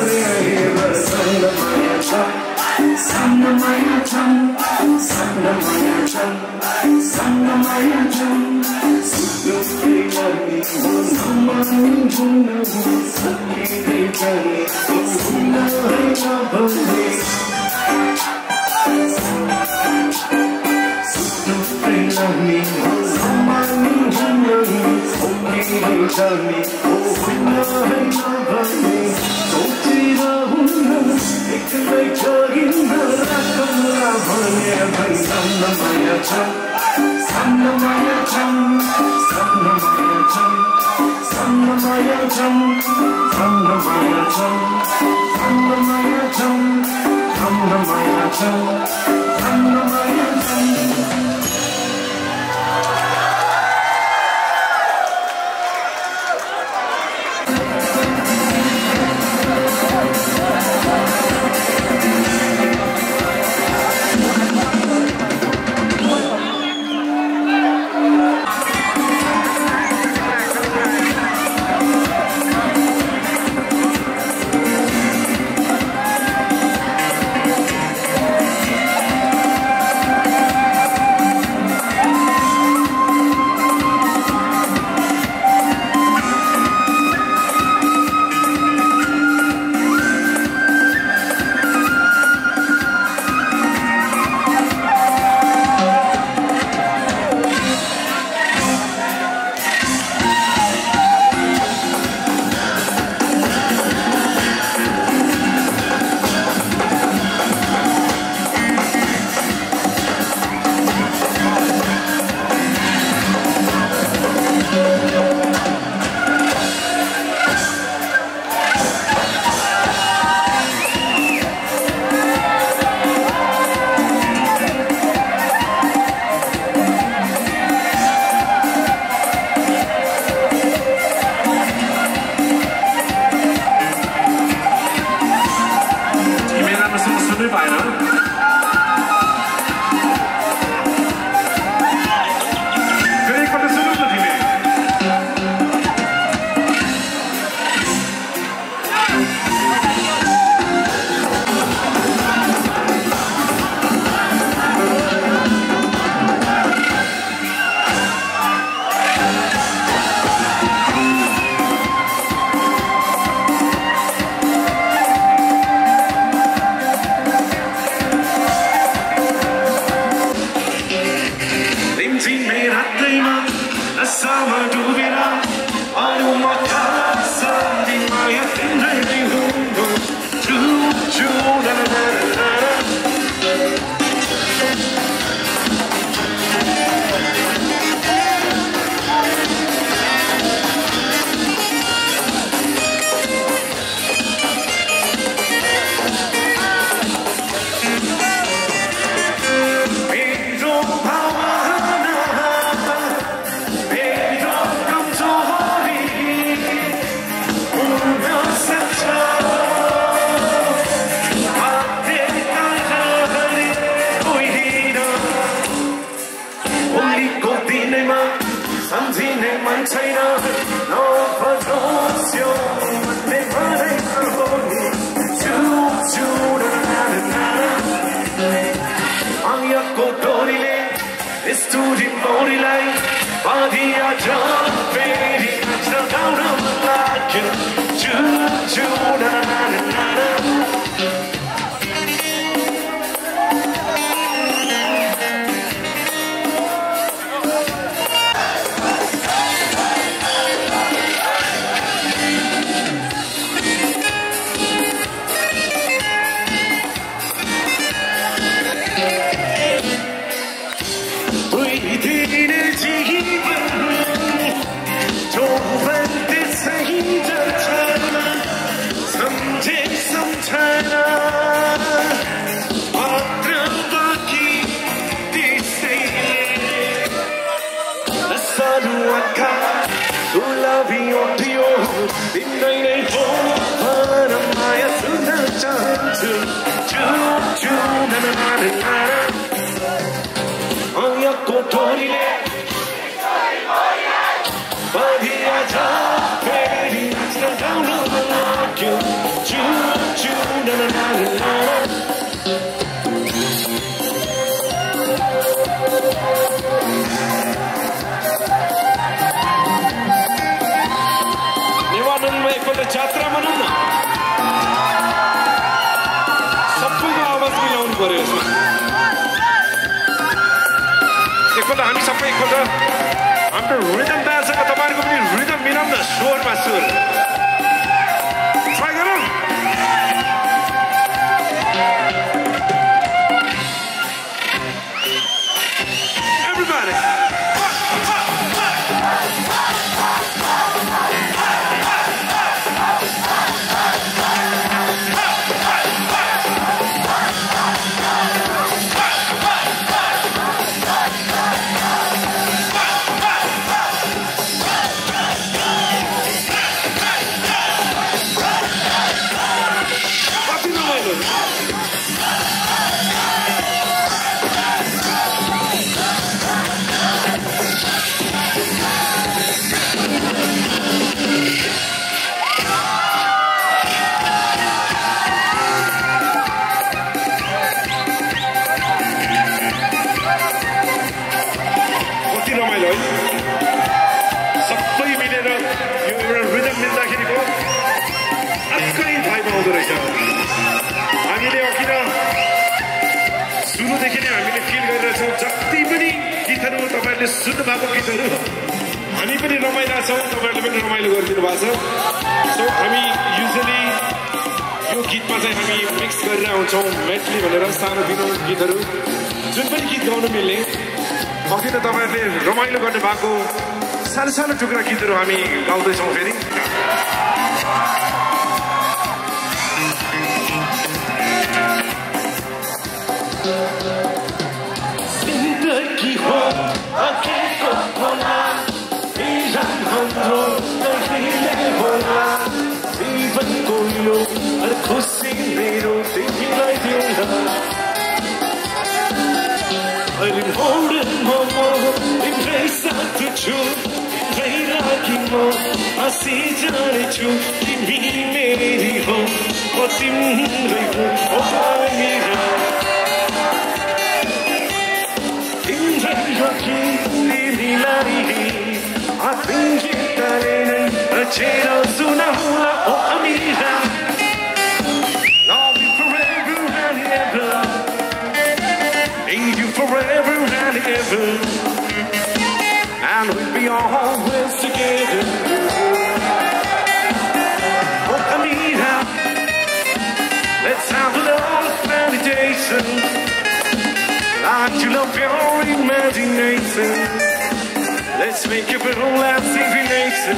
एकपल्ट जात्रा भनौँ न सबैको आवाज मिलाउनु पर्यो यसमा एकपल्ट हामी सबै एकपल्ट हाम्रो रिदम डान्ससँग तपाईँहरूको पनि रिदम मिलाउँ न स्वरमा स्वर ट्राई गरौँ Everybody हामीले अघि सुरुदेखि नै हामीले फिल गरिरहेछौँ जति पनि गीतहरू तपाईँहरूले सुन्नुभएको गीतहरू हामी पनि रमाइरहेको छौँ तपाईँहरूले पनि रमाइलो गरिदिनु भएको छ सो हामी युजली यो गीतमा चाहिँ हामी मिक्स गरेर आउँछौँ मेटली भनेर सानोतिनो गीतहरू जुन पनि गीत गाउनु मिल्ने अघि त तपाईँहरूले रमाइलो गर्नु भएको सानो सानो टुक्रा गीतहरू हामी गाउँदैछौँ फेरि जिन्दगी हो अघिको होला बिराम हाम्रो कहिले होला जीवनको यो खुसी मेरो तिमीलाई दिउँला अहिले मोडमा म तिम्रै साथ छु तिम्रै लागि म हाँसी जानेछु तिमी मेरी हो म तिम्रै हो I think that a chance to know Amira. Love you forever and ever. Need you forever and ever. And we'll be always together. Oh Amira, let's have a love meditation. Like you love your imagination. Let's make a everlasting relation.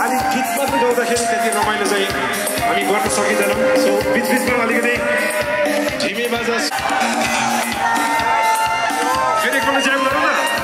Ali git मात्र गाउँदाखेरि त्यति रमाइलो चाहिँ हामी गर्न सकिँदैनौँ so बिचबिचमा अलिकति झिमे बाजा फेरि एकपल्ट ज्याम गरौँ न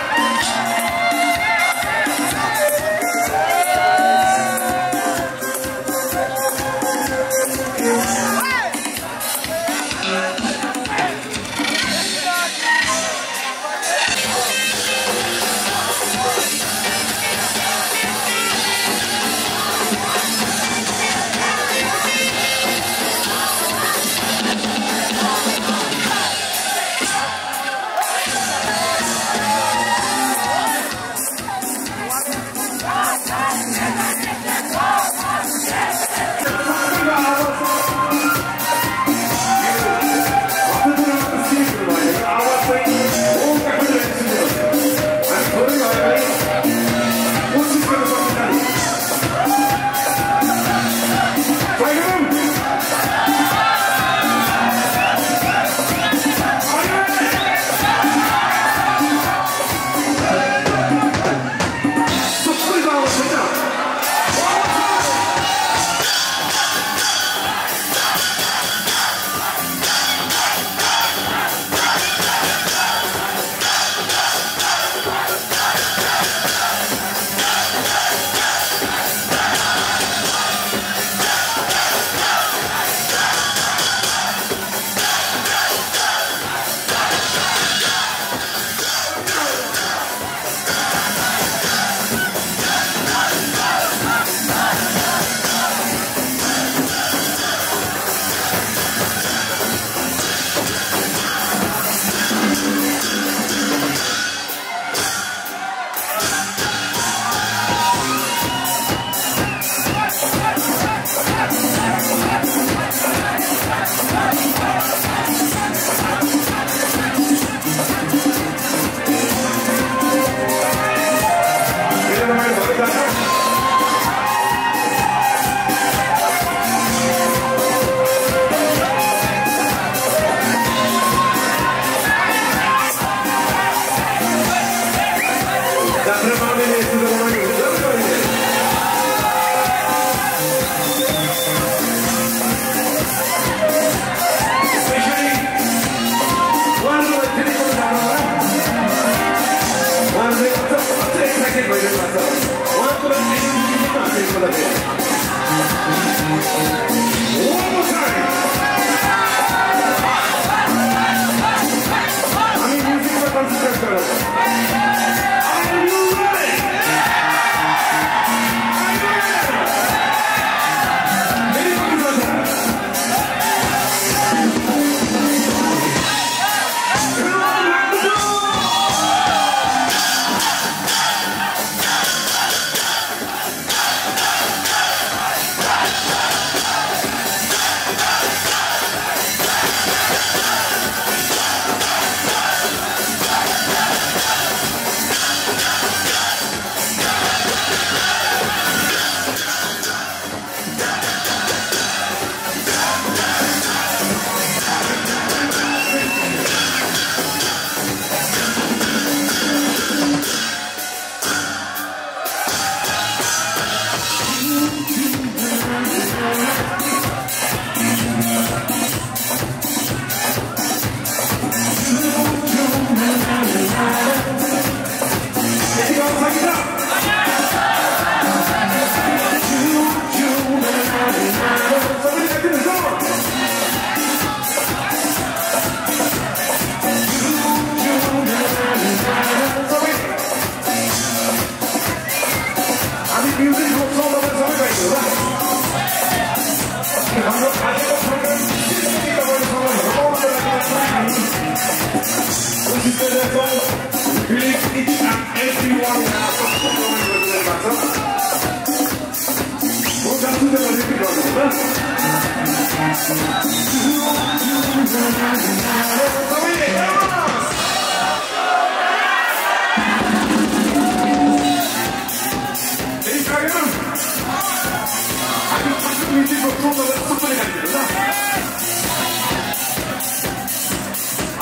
Are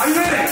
you ready?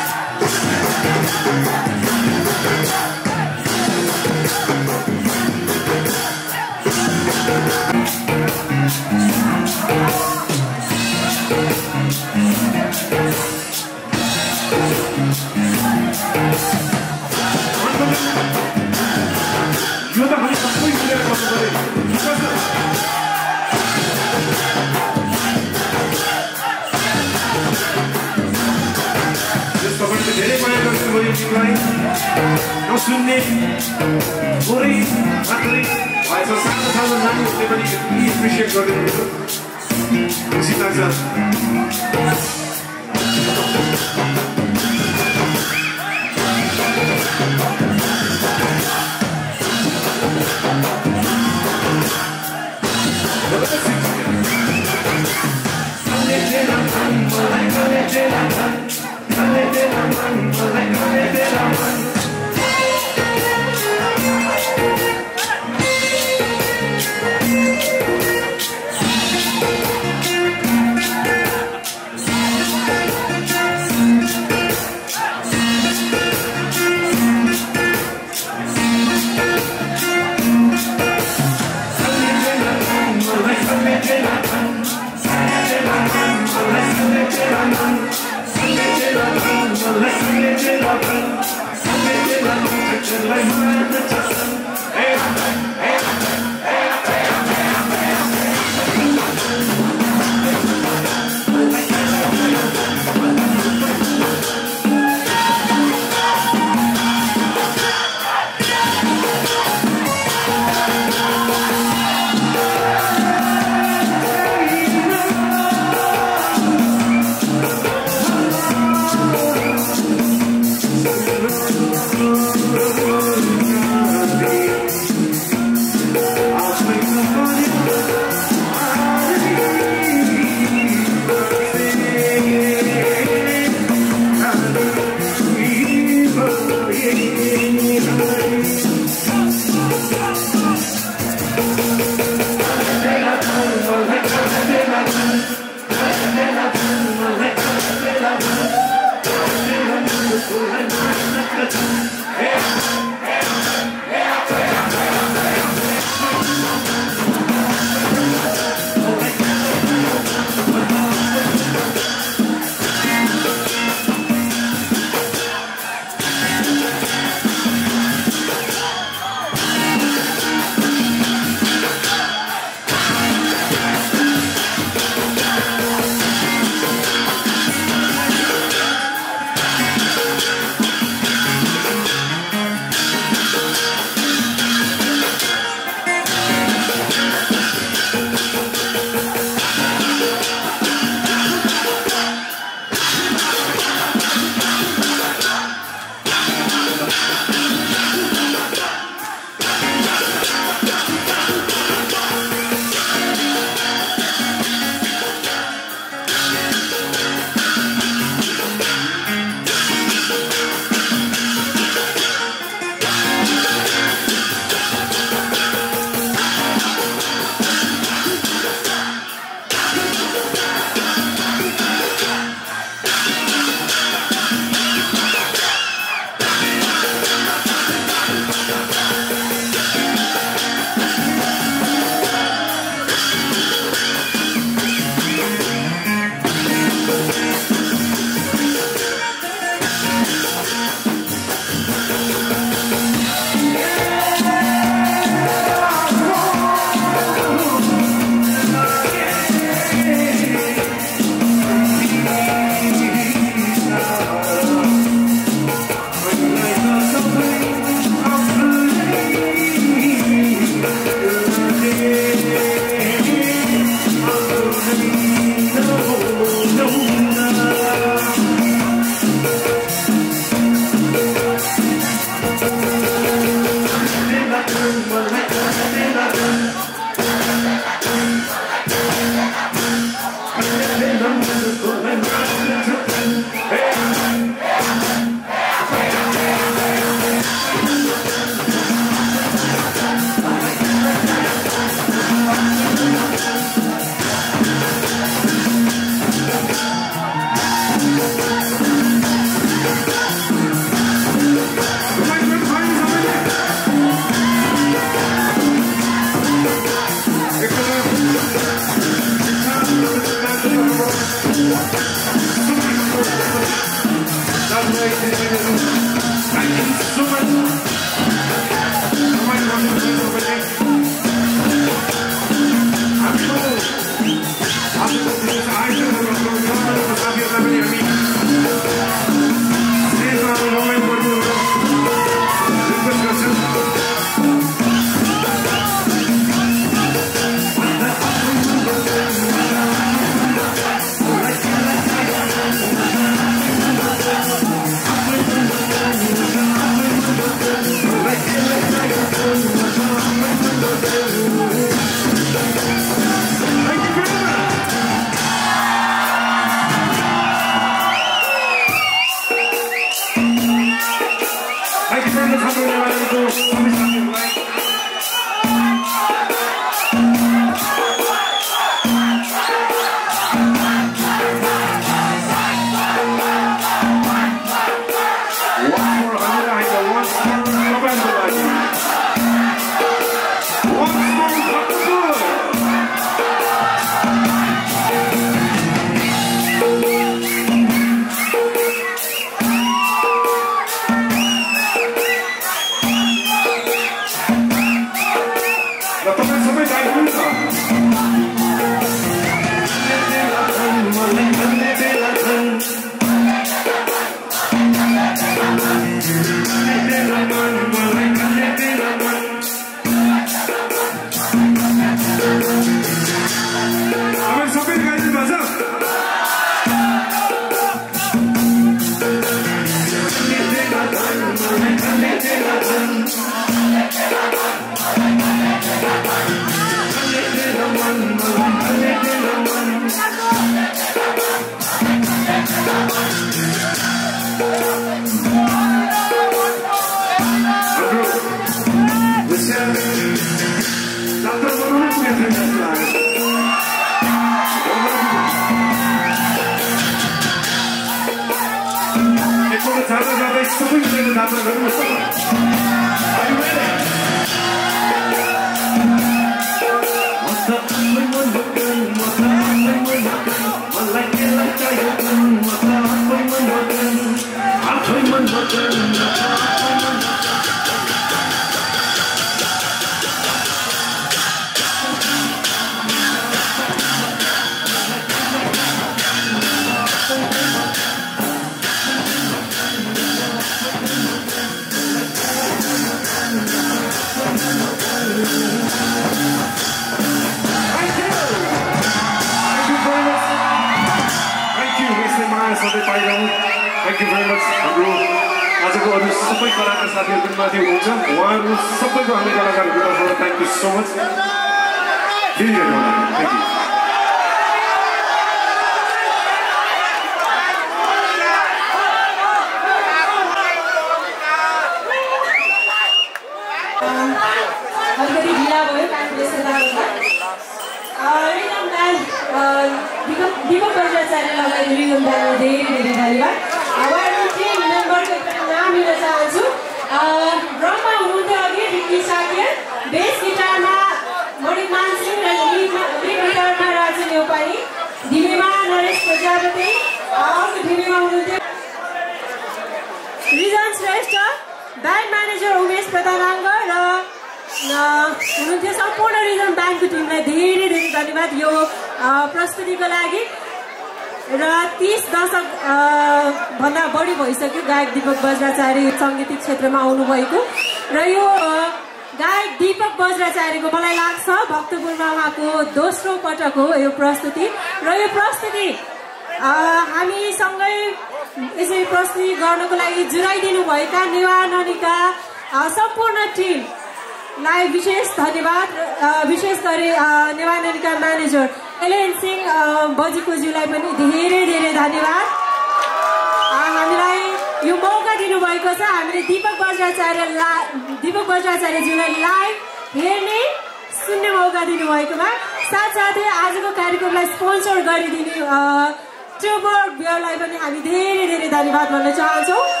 ट्युबर बियरलाई पनि हामी धेरै धेरै धन्यवाद भन्न चाहन्छौँ।